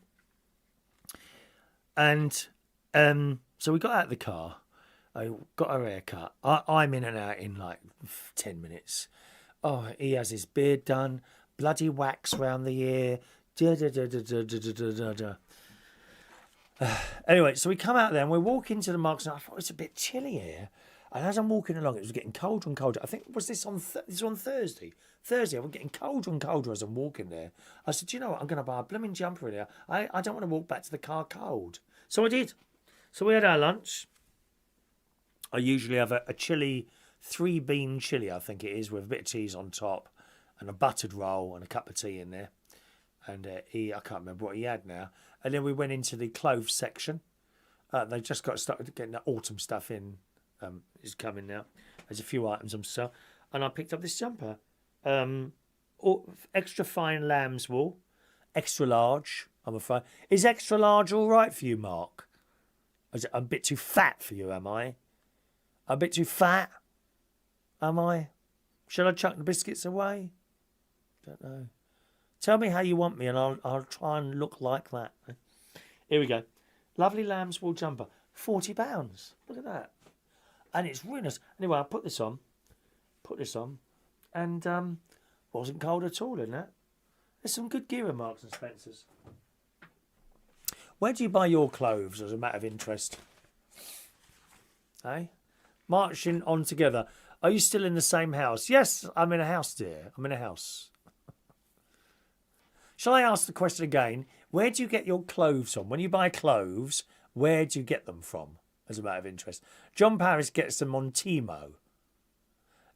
[SPEAKER 1] And so we got out of the car. I got our hair cut. I'm in and out in like 10 minutes. Oh, he has his beard done, bloody wax round the ear. Anyway, so we come out there and we walk into the Marks and I thought it's a bit chilly here. And as I'm walking along, it was getting colder and colder. I think, was this on Thursday? Thursday, I was getting colder and colder as I'm walking there. I said, you know what, I'm going to buy a blooming jumper in here. I don't want to walk back to the car cold. So I did. So we had our lunch. I usually have a chili, 3-bean chili, I think it is, with a bit of cheese on top and a buttered roll and a cup of tea in there. And I can't remember what he had now. And then we went into the clothes section. They just got started getting the autumn stuff in. Is coming now. There's a few items on sale. And I picked up this jumper. Extra fine lamb's wool. Extra large, I'm afraid. Is extra large all right for you, Mark? Is it a bit too fat for you, am I? A bit too fat? Am I? Should I chuck the biscuits away? Don't know. Tell me how you want me and I'll try and look like that. Here we go. Lovely lamb's wool jumper. £40. Look at that. And it's ruinous. Anyway, I put this on, and wasn't cold at all in that. There's some good gear in Marks and Spencer's. Where do you buy your clothes, as a matter of interest? Hey? Marching on together. Are you still in the same house? Yes, I'm in a house, dear. I'm in a house. Shall I ask the question again? Where do you get your clothes from? When you buy clothes, where do you get them from? As a matter of interest. John Paris gets them on Timo.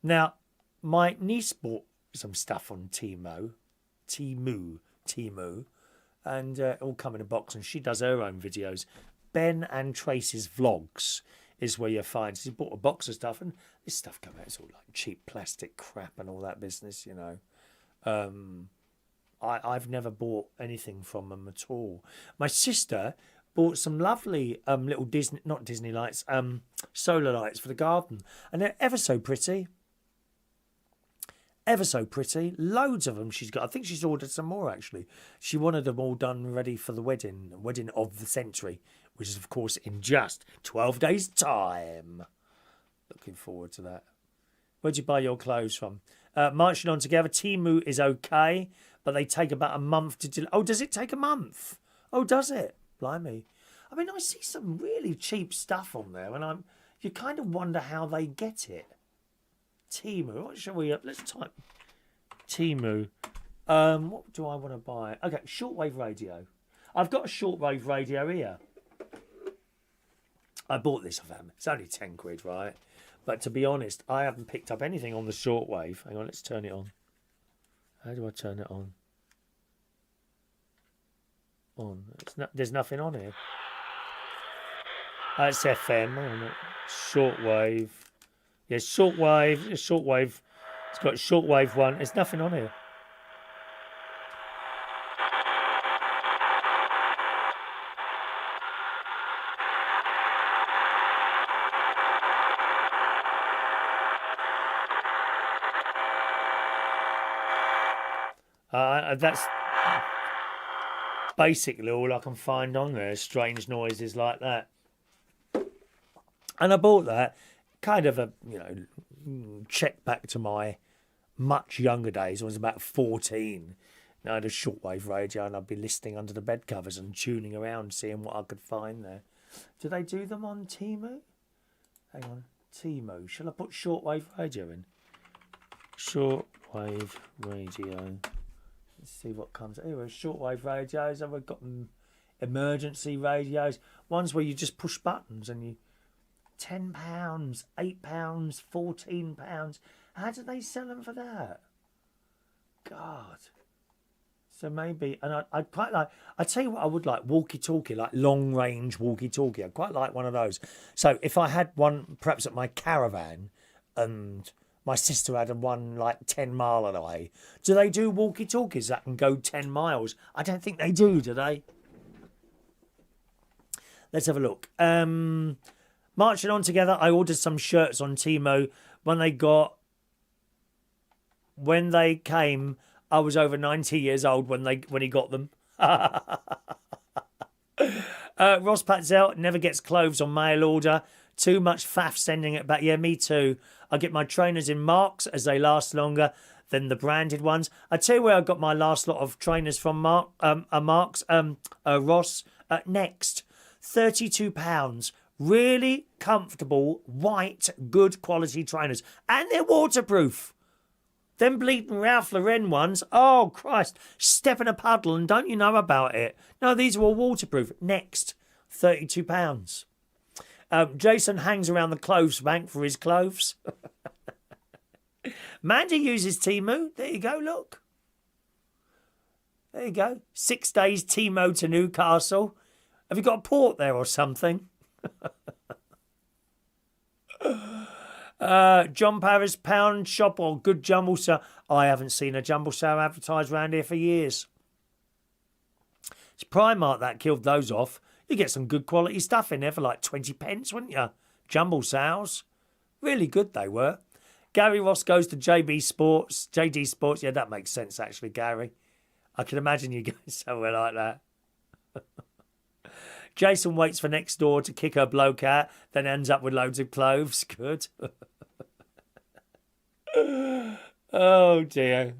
[SPEAKER 1] Now, my niece bought some stuff on Timo, and it all come in a box, and she does her own videos. Ben and Tracy's vlogs is where you find. She bought a box of stuff, and this stuff come out. It's all like cheap plastic crap and all that business, you know. I've never bought anything from them at all. My sister bought some lovely little Disney lights, solar lights for the garden. And they're ever so pretty. Ever so pretty. Loads of them she's got. I think she's ordered some more, actually. She wanted them all done ready for the wedding of the century, which is, of course, in just 12 days' time. Looking forward to that. Where'd you buy your clothes from? Marching on together. Temu is okay, but they take about a month to deliver. Oh, does it take a month? Oh, does it? Blimey. I mean, I see some really cheap stuff on there, and you kind of wonder how they get it. Temu. What shall we... let's type Temu. What do I want to buy? Okay, shortwave radio. I've got a shortwave radio here. I bought this off them. It's only 10 quid, right? But to be honest, I haven't picked up anything on the shortwave. Hang on, let's turn it on. How do I turn it on? There's nothing on here. It's FM. Hang on, shortwave. Yeah, shortwave. Shortwave. It's got shortwave one. There's nothing on here. That's basically all I can find on there. Strange noises like that. And I bought that kind of check back to my much younger days. I was about 14. And I had a shortwave radio and I'd be listening under the bed covers and tuning around, seeing what I could find there. Do they do them on Temu? Hang on. Temu. Shall I put shortwave radio in? Shortwave radio. Let's see what comes. Anyway, shortwave radios. I've got emergency radios. Ones where you just push buttons and you... £10, £8, £14. How do they sell them for that? God. So maybe, and I'd quite like, I tell you what I would like, walkie-talkie, like long-range walkie-talkie. I'd quite like one of those. So if I had one perhaps at my caravan and my sister had one like 10 mile away, do they do walkie-talkies that can go 10 miles? I don't think they do they? Let's have a look. Marching on together, I ordered some shirts on Temu. When they came, I was over 90 years old when he got them. Ross Patzel never gets clothes on mail order. Too much faff sending it back. Yeah, me too. I get my trainers in Marks as they last longer than the branded ones. I tell you where I got my last lot of trainers from Marks. Ross. Next, £32. Really comfortable, white, good quality trainers. And they're waterproof. Them bleeding Ralph Lauren ones, oh Christ, step in a puddle and don't you know about it? No, these are all waterproof. Next, £32. Jason hangs around the clothes bank for his clothes. Mandy uses Temu. There you go, look. There you go. 6 days Temu to Newcastle. Have you got a port there or something? John Paris pound shop or good jumble sale. I haven't seen a jumble sale advertised around here for years. It's Primark that killed those off. You get some good quality stuff in there for like 20 pence, wouldn't you? Jumble sales. Really good they were. Gary Ross goes to JD Sports. Yeah, that makes sense actually, Gary. I can imagine you going somewhere like that. Jason waits for next door to kick her bloke out, then ends up with loads of clothes. Good. Oh, dear.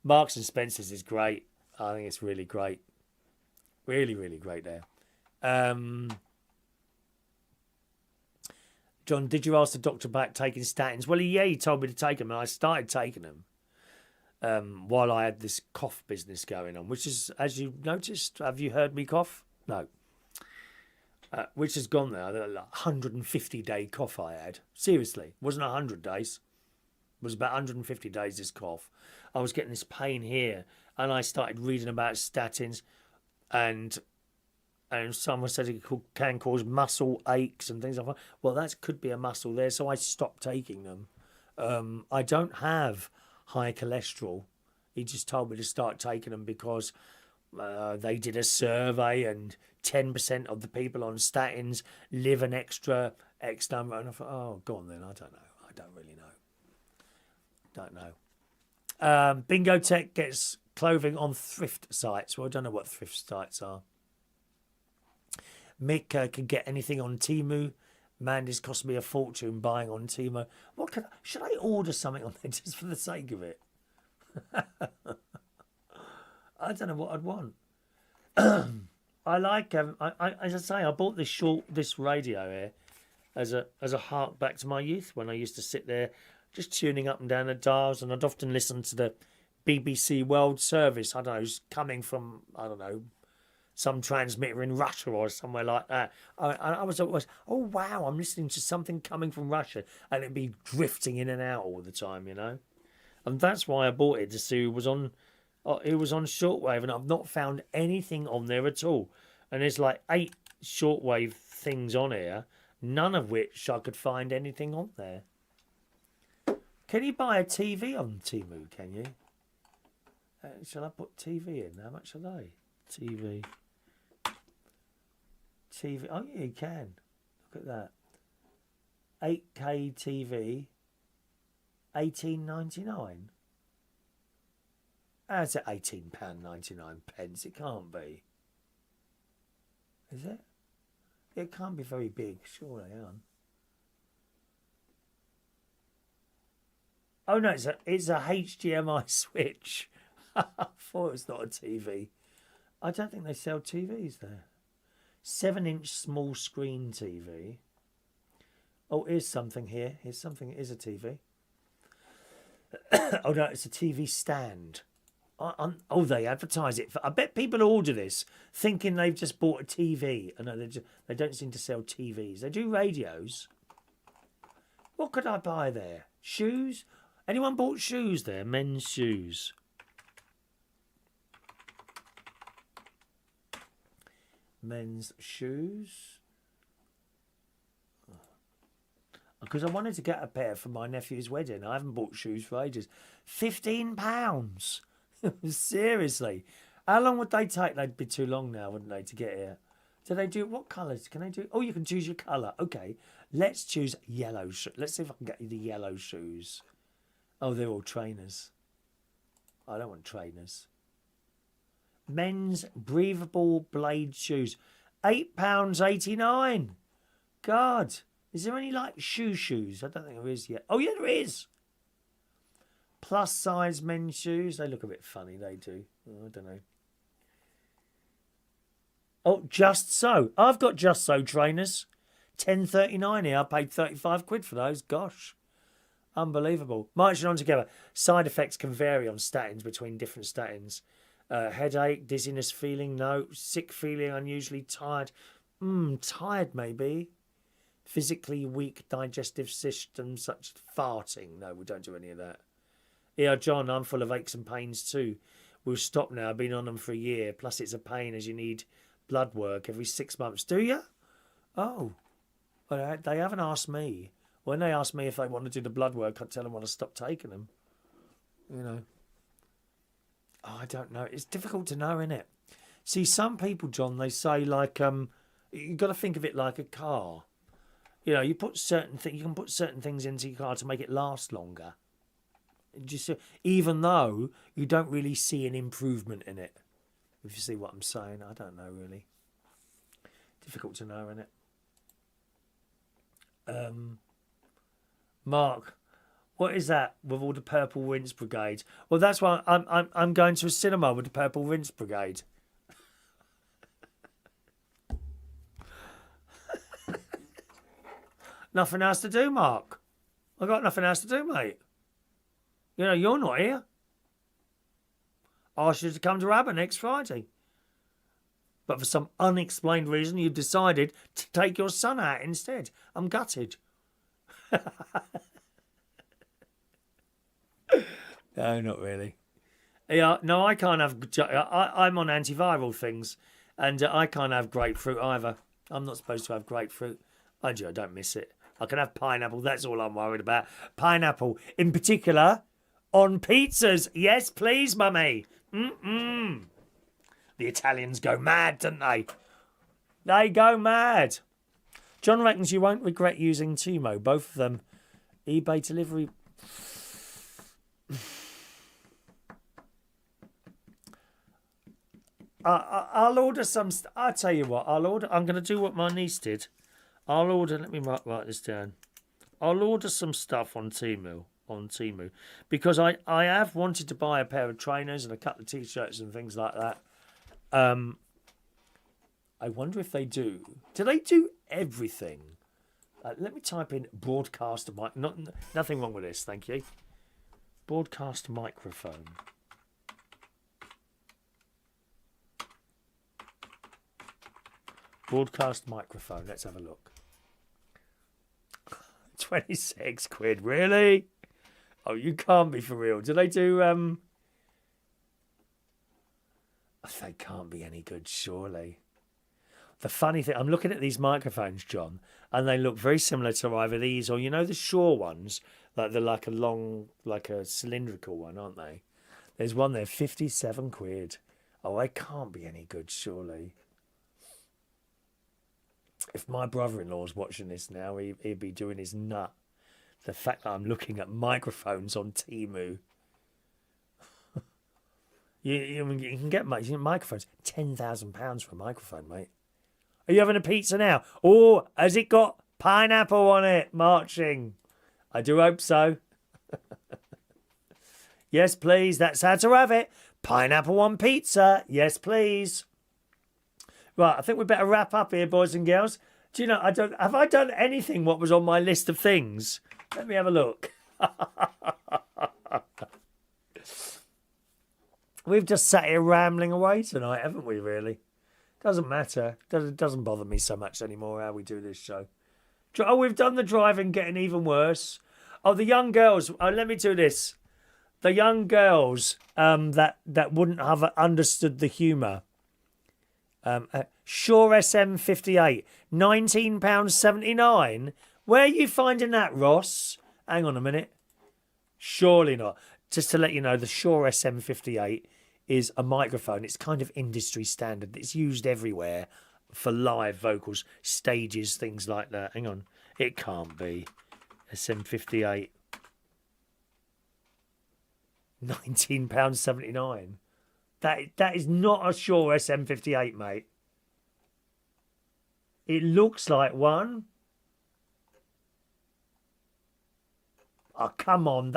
[SPEAKER 1] Marks and Spencer's is great. I think it's really great. Really, really great there. John, did you ask the doctor about taking statins? Well, yeah, he told me to take them, and I started taking them while I had this cough business going on, which is, as you noticed, have you heard me cough? No. Which has gone there. 150-day cough I had. Seriously. It wasn't 100 days. It was about 150 days, this cough. I was getting this pain here, and I started reading about statins, and someone said it can cause muscle aches and things like that. Well, that could be a muscle there, so I stopped taking them. I don't have high cholesterol. He just told me to start taking them because... they did a survey and 10% of the people on statins live an extra X number. And I thought, oh, go on then. I don't know. I don't really know. Don't know. Bingo Tech gets clothing on thrift sites. Well, I don't know what thrift sites are. Mick can get anything on Temu. Mandy's cost me a fortune buying on Temu. Should I order something on there just for the sake of it? I don't know what I'd want. I like. As I say, I bought this radio here as a hark back to my youth when I used to sit there just tuning up and down the dials, and I'd often listen to the BBC World Service. I don't know, coming from some transmitter in Russia or somewhere like that. I was always, oh wow, I'm listening to something coming from Russia, and it'd be drifting in and out all the time, and that's why I bought it to see who was on. It was on shortwave, and I've not found anything on there at all. And there's like 8 shortwave things on here, none of which I could find anything on there. Can you buy a TV on Temu, can you? Shall I put TV in? How much are they? TV. Oh, yeah, you can. Look at that. 8K TV, $18.99. How's it £18.99? It can't be. Is it? It can't be very big, surely, on. Oh no, it's a HDMI switch. I thought it was not a TV. I don't think they sell TVs there. 7-inch small screen TV. Oh, here's something here. Here's something. It is a TV. Oh no, it's a TV stand. Oh, they advertise it. I bet people order this thinking they've just bought a TV. I know they don't seem to sell TVs. They do radios. What could I buy there? Shoes? Anyone bought shoes there? Men's shoes. Men's shoes. Because I wanted to get a pair for my nephew's wedding. I haven't bought shoes for ages. £15. Seriously. How long would they take? They'd be too long now, wouldn't they, to get here? Do they do, what colours can they do? Oh, you can choose your colour. Okay, let's choose yellow. Let's see if I can get you the yellow shoes. Oh, they're all trainers. I don't want trainers. Men's breathable blade shoes. £8.89. God, is there any like shoes? I don't think there is yet. Oh yeah, there is. Plus size men's shoes. They look a bit funny, they do. Oh, I don't know. Oh, Just So. I've got Just So trainers. £10.39 here. I paid 35 quid for those. Gosh. Unbelievable. Marching on together. Side effects can vary on statins between different statins. Headache, dizziness feeling, no. Sick feeling, unusually tired. Tired maybe. Physically weak digestive system, such as farting. No, we don't do any of that. Yeah, John, I'm full of aches and pains too. We'll stop now. I've been on them for a year. Plus it's a pain as you need blood work every 6 months. Do you? Oh. Well, they haven't asked me. When they ask me if they want to do the blood work, I tell them I want to stop taking them. You know. Oh, I don't know. It's difficult to know, isn't it? See, some people, John, they say like you've got to think of it like a car. You know, you can put certain things into your car to make it last longer. Just even though you don't really see an improvement in it. If you see what I'm saying, I don't know really. Difficult to know, isn't it? Mark, what is that with all the Purple Rinse Brigade? Well, that's why I'm going to a cinema with the Purple Rinse Brigade. Nothing else to do, Mark. I've got nothing else to do, mate. You know, you're not here. I asked you to come to ABBA next Friday. But for some unexplained reason, you've decided to take your son out instead. I'm gutted. No, not really. Yeah, no, I can't have... I'm on antiviral things, and I can't have grapefruit either. I'm not supposed to have grapefruit. I don't miss it. I can have pineapple. That's all I'm worried about. Pineapple, in particular... on pizzas. Yes, please, mummy. The Italians go mad, don't they? They go mad. John reckons you won't regret using Timo. Both of them. eBay delivery. I'll order some... I'll tell you what. I'm going to do what my niece did. I'll order... Let me write this down. I'll order some stuff on Temu. Because I have wanted to buy a pair of trainers and a couple of t-shirts and things like that. I wonder if they do. Do they do everything? Let me type in broadcast mic. Nothing wrong with this, thank you. Broadcast microphone. Broadcast microphone. Let's have a look. 26 quid, really? Oh, you can't be for real. Do they do, They can't be any good, surely. The funny thing, I'm looking at these microphones, John, and they look very similar to either these or, you know, the Shaw ones? Like they're like a long, like a cylindrical one, aren't they? There's one there, 57 quid. Oh, they can't be any good, surely. If my brother-in-law's watching this now, he'd be doing his nut. The fact that I'm looking at microphones on Temu. You can get microphones. £10,000 for a microphone, mate. Are you having a pizza now? Oh, has it got pineapple on it? Marching. I do hope so. Yes, please. That's how to have it. Pineapple on pizza. Yes, please. Right, I think we better wrap up here, boys and girls. Do you know, have I done anything what was on my list of things? Let me have a look. We've just sat here rambling away tonight, haven't we, really? Doesn't matter. Doesn't bother me so much anymore how we do this show. Oh, we've done the driving getting even worse. Oh, the young girls. Oh, let me do this. The young girls that wouldn't have understood the humour. Sure SM58, £19.79. Where are you finding that, Ross? Hang on a minute. Surely not. Just to let you know, the Shure SM58 is a microphone. It's kind of industry standard. It's used everywhere for live vocals, stages, things like that. Hang on. It can't be. SM58. £19.79. That is not a Shure SM58, mate. It looks like one. Oh, come on.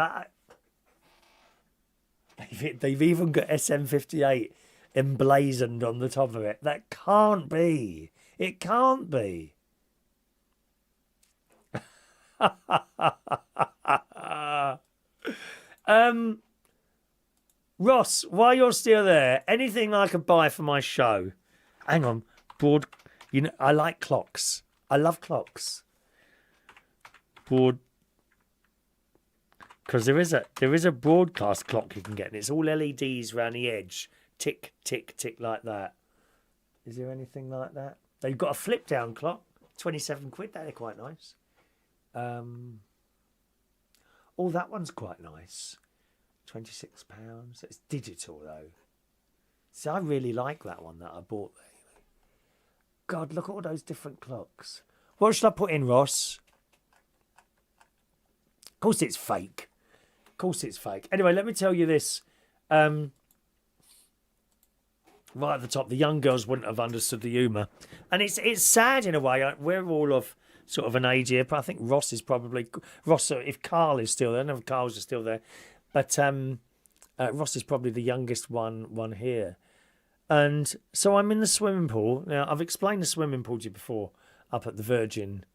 [SPEAKER 1] They've even got SM58 emblazoned on the top of it. That can't be. It can't be. Ross, while you're still there, anything I could buy for my show? Hang on, you know, I like clocks. I love clocks. Because there is a broadcast clock you can get, and it's all LEDs around the edge, tick tick tick like that. Is there anything like that? They've got a flip down clock, £27. They're quite nice. Oh, that one's quite nice. £26. It's digital though. See, I really like that one that I bought there. God, look at all those different clocks. What should I put in, Ross? Of course it's fake. Of course it's fake. Anyway, let me tell you this. Right at the top, the young girls wouldn't have understood the humour. And it's sad in a way. We're all of sort of an age here, but I think Ross is probably... Ross, if Carl is still there, I don't know if Carl's is still there, but Ross is probably the youngest one here. And so I'm in the swimming pool. Now, I've explained the swimming pool to you before, up at the Virgin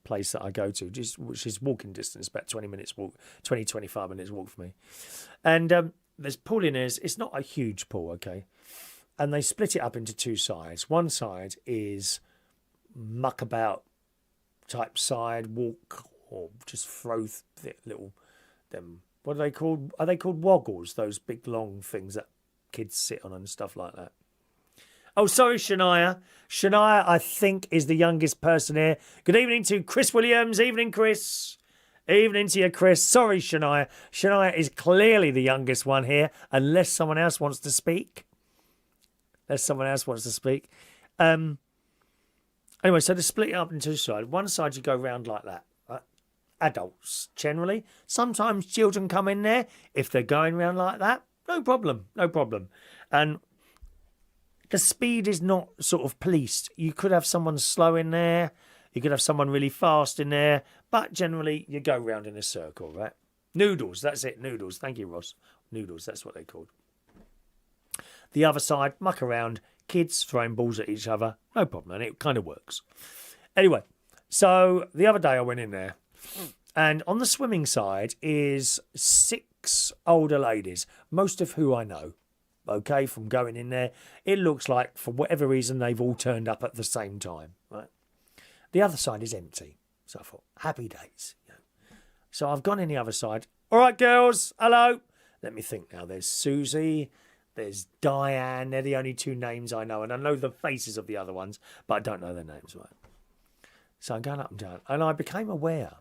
[SPEAKER 1] place that I go to, which is walking distance, about 25 minutes walk for me. And there's pool in there. It's not a huge pool, okay? And they split it up into two sides. One side is muckabout type side, walk or just throw little them. What are they called? Are they called woggles? Those big long things that kids sit on and stuff like that. Oh, sorry, Shania. Shania, I think, is the youngest person here. Good evening to Chris Williams. Evening, Chris. Evening to you, Chris. Sorry, Shania. Shania is clearly the youngest one here, unless someone else wants to speak. Anyway, so to split it up into two sides. One side you go round like that. Adults, generally. Sometimes children come in there. If they're going round like that, no problem. And the speed is not sort of policed. You could have someone slow in there. You could have someone really fast in there. But generally, you go round in a circle, right? Noodles, that's it. Noodles. Thank you, Ross. Noodles, that's what they're called. The other side, muck around. Kids throwing balls at each other. No problem. And it kind of works. Anyway, so the other day I went in there. And on the swimming side is 6 older ladies, most of who I know, okay, from going in there. It looks like, for whatever reason, they've all turned up at the same time, right? The other side is empty. So I thought, happy days. You know. So I've gone in the other side. All right, girls, hello. Let me think now. There's Susie, there's Diane. They're the only 2 names I know. And I know the faces of the other ones, but I don't know their names, right? So I'm going up and down. And I became aware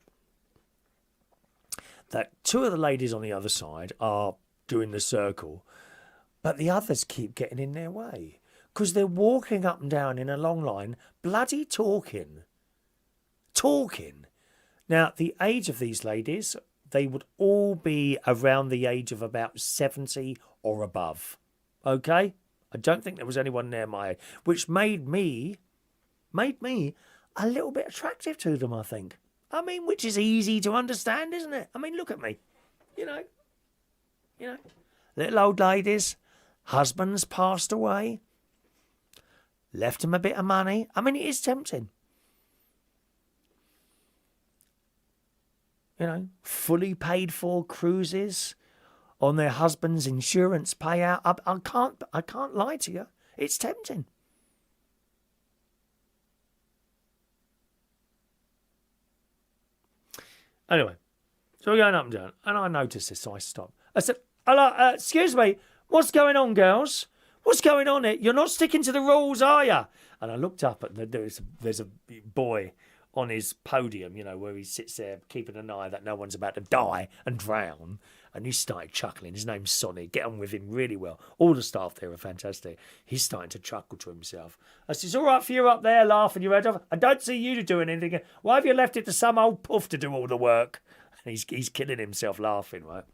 [SPEAKER 1] that 2 of the ladies on the other side are doing the circle, but the others keep getting in their way because they're walking up and down in a long line, bloody talking. Now, the age of these ladies, they would all be around the age of about 70 or above, Okay? I don't think there was anyone near my age, which made me a little bit attractive to them, I think. I mean, which is easy to understand, isn't it? I mean, look at me. You know. Little old ladies, husbands passed away, left them a bit of money. I mean, it is tempting. Fully paid for cruises on their husband's insurance payout. I can't lie to you. It's tempting. Anyway, so we're going up and down, and I noticed this, so I stopped. I said, hello, excuse me, what's going on, girls? What's going on here? You're not sticking to the rules, are you? And I looked up, and there's a boy on his podium, where he sits there keeping an eye that no one's about to die and drown. And he started chuckling. His name's Sonny. Get on with him really well. All the staff there are fantastic. He's starting to chuckle to himself. I said, it's all right for you up there laughing your head off. I don't see you doing anything. Why have you left it to some old puff to do all the work? And he's killing himself laughing, right?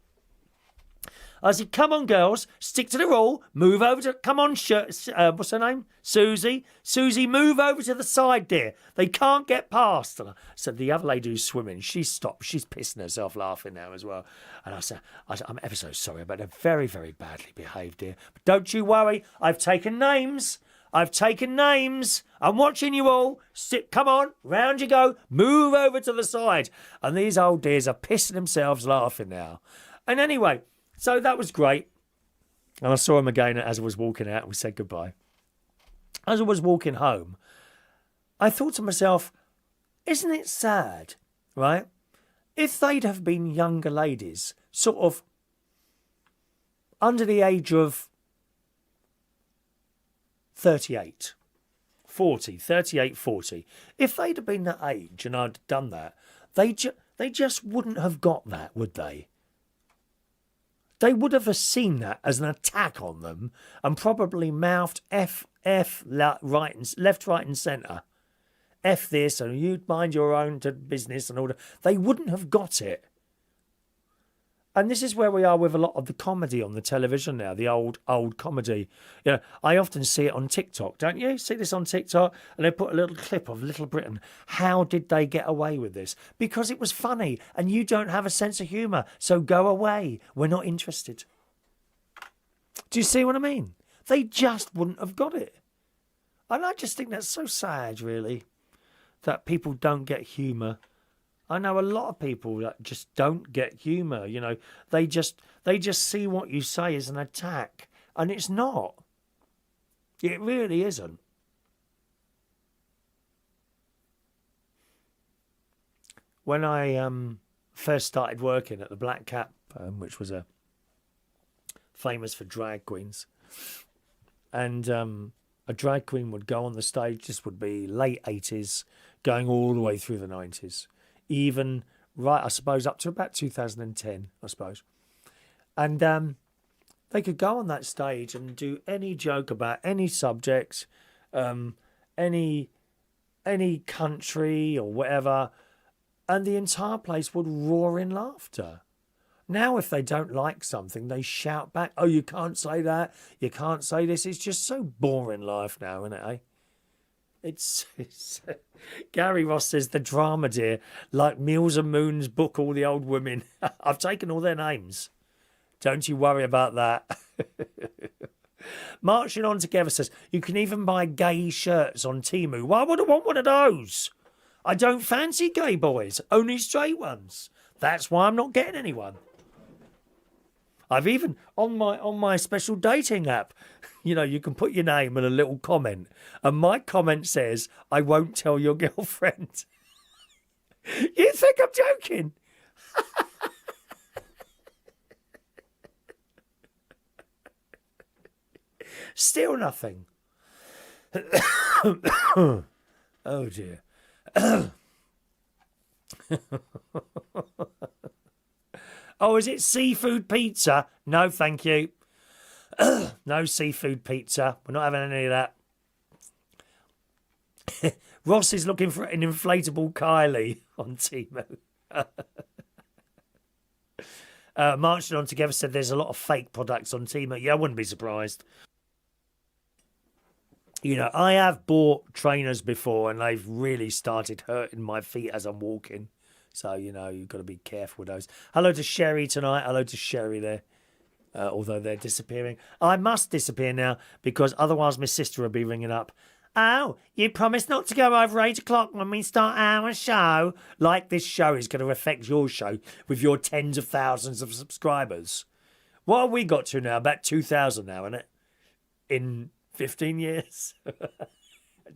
[SPEAKER 1] I said, come on, girls, stick to the rule. Move over to, come on, what's her name? Susie. Susie, move over to the side there. They can't get past. And I said, the other lady who's swimming, she stopped. She's pissing herself laughing now as well. And I said, I'm ever so sorry, but they're very, very badly behaved here. But don't you worry. I've taken names. I'm watching you all. Come on, round you go. Move over to the side. And these old dears are pissing themselves laughing now. And anyway, so that was great. And I saw him again as I was walking out. We said goodbye. As I was walking home, I thought to myself, isn't it sad, right? If they'd have been younger ladies, sort of under the age of 38, 40, if they'd have been that age and I'd done that, they just wouldn't have got that, would they? They would have seen that as an attack on them and probably mouthed F, left, right and centre. F this and you'd mind your own business and all that. They wouldn't have got it. And this is where we are with a lot of the comedy on the television now, the old comedy. I often see it on TikTok, don't you? See this on TikTok? And they put a little clip of Little Britain. How did they get away with this? Because it was funny and you don't have a sense of humour. So go away. We're not interested. Do you see what I mean? They just wouldn't have got it. And I just think that's so sad, really, that people don't get humour. I know a lot of people that just don't get humour. They just see what you say as an attack, and it's not. It really isn't. When I first started working at the Black Cap, which was famous for drag queens, and a drag queen would go on the stage. This would be late 80s, going all the way through the 90s. Even, right, I suppose, up to about 2010, I suppose. And they could go on that stage and do any joke about any subject, any country or whatever, and the entire place would roar in laughter. Now, if they don't like something, they shout back, oh, you can't say that, you can't say this. It's just so boring life now, isn't it, eh? It's Gary Ross says the drama, dear, like Meals and Moon's book, All the Old Women. I've taken all their names. Don't you worry about that. Marching On Together says you can even buy gay shirts on Temu. Why would I want one of those? I don't fancy gay boys, only straight ones. That's why I'm not getting anyone. I've even on my special dating app, you can put your name and a little comment. And my comment says, I won't tell your girlfriend. You think I'm joking? Still nothing. Oh dear. Oh, is it seafood pizza? No, thank you. No seafood pizza. We're not having any of that. Ross is looking for an inflatable Kylie on Temu. Marching On Together said there's a lot of fake products on Temu. Yeah, I wouldn't be surprised. You know, I have bought trainers before and they've really started hurting my feet as I'm walking. So, you know, you've got to be careful with those. Hello to Sherry tonight. Hello to Sherry there. Although they're disappearing. I must disappear now because otherwise my sister will be ringing up. Oh, you promised not to go over 8 o'clock when we start our show. Like this show is going to affect your show with your tens of thousands of subscribers. What have we got to now? About 2,000 now, isn't it? In 15 years? I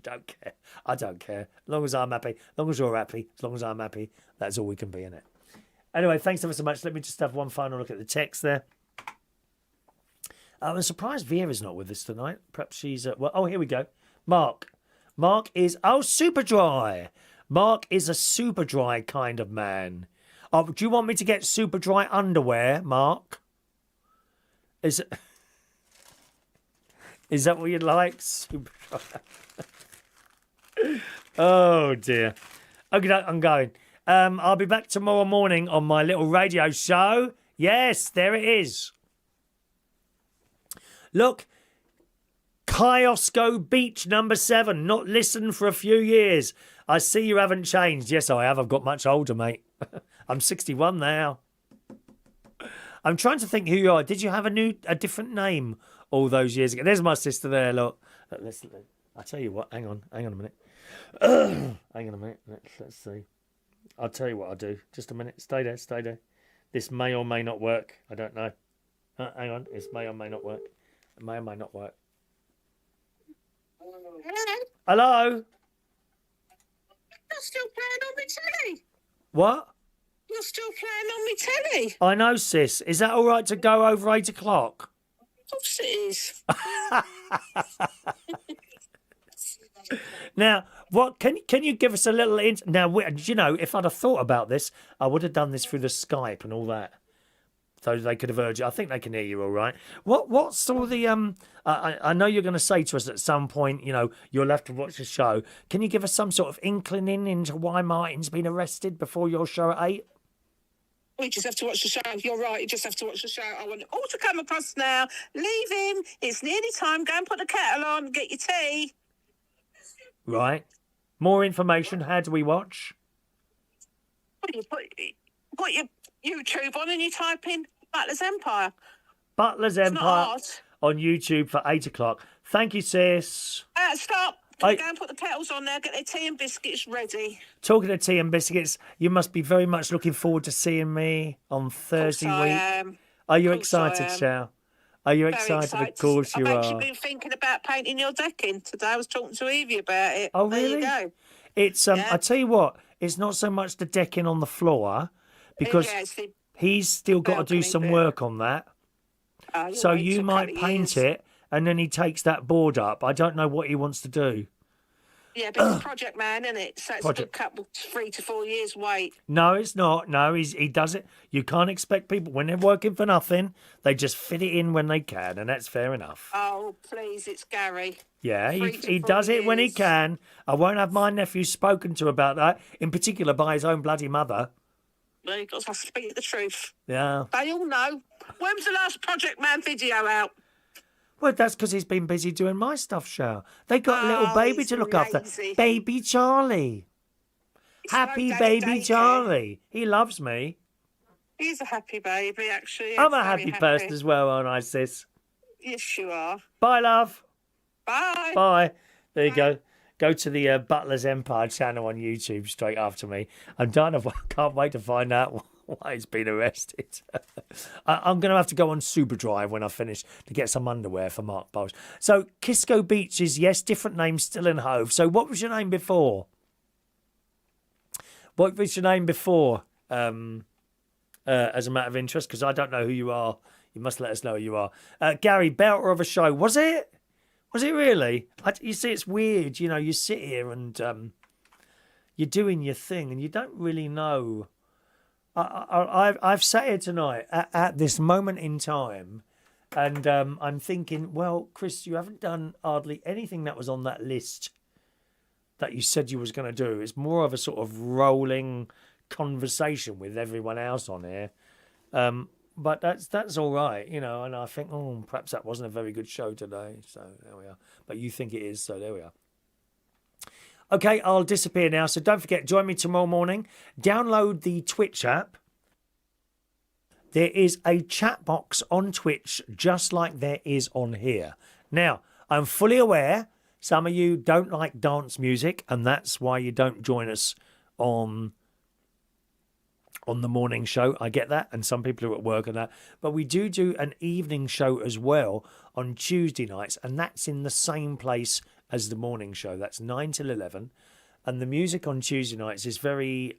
[SPEAKER 1] don't care. I don't care. As long as I'm happy, as long as you're happy, as long as I'm happy, that's all we can be, innit? Anyway, thanks ever so much. Let me just have one final look at the text there. I'm surprised Vera's not with us tonight. Perhaps she's... oh, here we go. Mark. Mark is... Oh, super dry. Mark is a super dry kind of man. Oh, do you want me to get super dry underwear, Mark? Is that what you'd like? Super dry. Oh, dear. Okay, I'm going. I'll be back tomorrow morning on my little radio show. Yes, there it is. Look, Kiosko Beach number 7. Not listened for a few years. I see you haven't changed. Yes, I have. I've got much older, mate. I'm 61 now. I'm trying to think who you are. Did you have a different name all those years ago? There's my sister there. Look. Listen, I'll tell you what. Hang on a minute. Hang on a minute. Let's see. I'll tell you what I'll do. Just a minute. Stay there. This may or may not work. I don't know. Hang on. This may or may not work. It may or may not work. Hello?
[SPEAKER 2] You're still playing on my telly.
[SPEAKER 1] What?
[SPEAKER 2] You're still playing on my telly.
[SPEAKER 1] I know, sis. Is that all right to go over 8 o'clock?
[SPEAKER 2] Of course it is.
[SPEAKER 1] Now, what can you give us a little now? You know, if I'd have thought about this, I would have done this through the Skype and all that, so they could have heard you. I think they can hear you all right. What's all the I know you're going to say to us at some point, you know, you'll have to watch the show. Can you give us some sort of inkling into why Martin's been arrested before your show at 8?
[SPEAKER 2] We just have to watch the show. You're right. You just have to watch the show. I want it all to come across now. Leave him. It's nearly time. Go and put the kettle on. Get your tea.
[SPEAKER 1] Right. More information. How do we watch?
[SPEAKER 2] Well, you put your YouTube on and you type in Butler's Empire.
[SPEAKER 1] Butler's Empire on YouTube for 8 o'clock. Thank you, sis.
[SPEAKER 2] Stop. Go and put the kettles on there. Get their tea and biscuits ready.
[SPEAKER 1] Talking of tea and biscuits, you must be very much looking forward to seeing me on Thursday week.
[SPEAKER 2] I am.
[SPEAKER 1] Are you excited, Shao? Are you excited? Of course you are.
[SPEAKER 2] I've actually been thinking about painting your decking today. I was talking to Evie about it.
[SPEAKER 1] Oh, really?
[SPEAKER 2] There you go.
[SPEAKER 1] It's I tell you what, it's not so much the decking on the floor because he's still got to do some work on that. So you might paint it and then he takes that board up. I don't know what he wants to do.
[SPEAKER 2] Yeah, but he's a project man, isn't it? So it's a good couple, 3 to 4 years wait.
[SPEAKER 1] No, it's not. No, he does it. You can't expect people, when they're working for nothing, they just fit it in when they can, and that's fair enough.
[SPEAKER 2] Oh, please, it's Gary.
[SPEAKER 1] Yeah, he does it when he can. I won't have my nephew spoken to about that, in particular by his own bloody mother.
[SPEAKER 2] Well, you've got to speak the truth.
[SPEAKER 1] Yeah.
[SPEAKER 2] They all know. When was the last Project Man video out?
[SPEAKER 1] Well, that's because he's been busy doing my stuff, Shao. They got a little baby to look after. Baby Charlie. Happy baby Charlie. He loves me.
[SPEAKER 2] He's a happy baby, actually.
[SPEAKER 1] I'm a happy person as well, aren't I, sis?
[SPEAKER 2] Yes, you are.
[SPEAKER 1] Bye, love.
[SPEAKER 2] Bye.
[SPEAKER 1] Bye. There you go. Go to the Butler's Empire channel on YouTube straight after me. I can't wait to find out why he's been arrested. I'm going to have to go on Super Drive when I finish to get some underwear for Mark Bowles. So, Kisco Beach is, yes, different name, still in Hove. So, what was your name before? What was your name before, as a matter of interest? Because I don't know who you are. You must let us know who you are. Gary, belter of a show. Was it? Was it really? You see, it's weird. You know, you sit here and you're doing your thing and you don't really know. I've sat here tonight at this moment in time and I'm thinking, well, Chris, you haven't done hardly anything that was on that list that you said you was going to do. It's more of a sort of rolling conversation with everyone else on here. But that's all right, you know. And I think, oh, perhaps that wasn't a very good show today. So there we are. But you think it is, so there we are. Okay, I'll disappear now. So don't forget, join me tomorrow morning. Download the Twitch app. There is a chat box on Twitch just like there is on here. Now, I'm fully aware some of you don't like dance music, and that's why you don't join us on the morning show. I get that, and some people are at work and that. But we do an evening show as well on Tuesday nights, and that's in the same place as the morning show. That's 9 till 11. And the music on Tuesday nights is very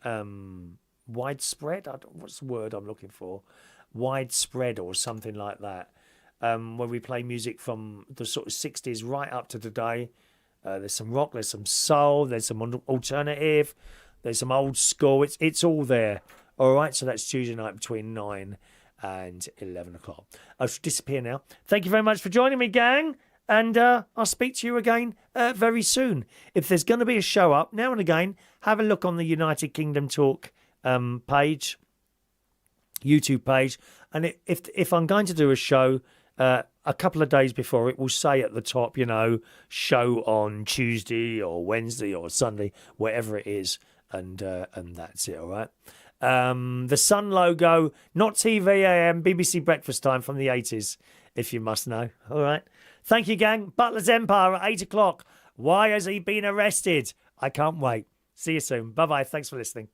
[SPEAKER 1] widespread. What's the word I'm looking for? Widespread or something like that. Where we play music from the sort of 60s right up to today. There's some rock, there's some soul, there's some alternative, there's some old school. It's all there. All right, so that's Tuesday night between 9 and 11 o'clock. I should disappear now. Thank you very much for joining me, gang. And I'll speak to you again very soon. If there's going to be a show up, now and again, have a look on the United Kingdom Talk page, YouTube page. And if I'm going to do a show a couple of days before, it will say at the top, you know, show on Tuesday or Wednesday or Sunday, wherever it is. And that's it, all right? The Sun logo, not TVAM, BBC Breakfast Time from the 80s, if you must know. All right. Thank you, gang. Butler's Empire at 8 o'clock. Why has he been arrested? I can't wait. See you soon. Bye-bye. Thanks for listening.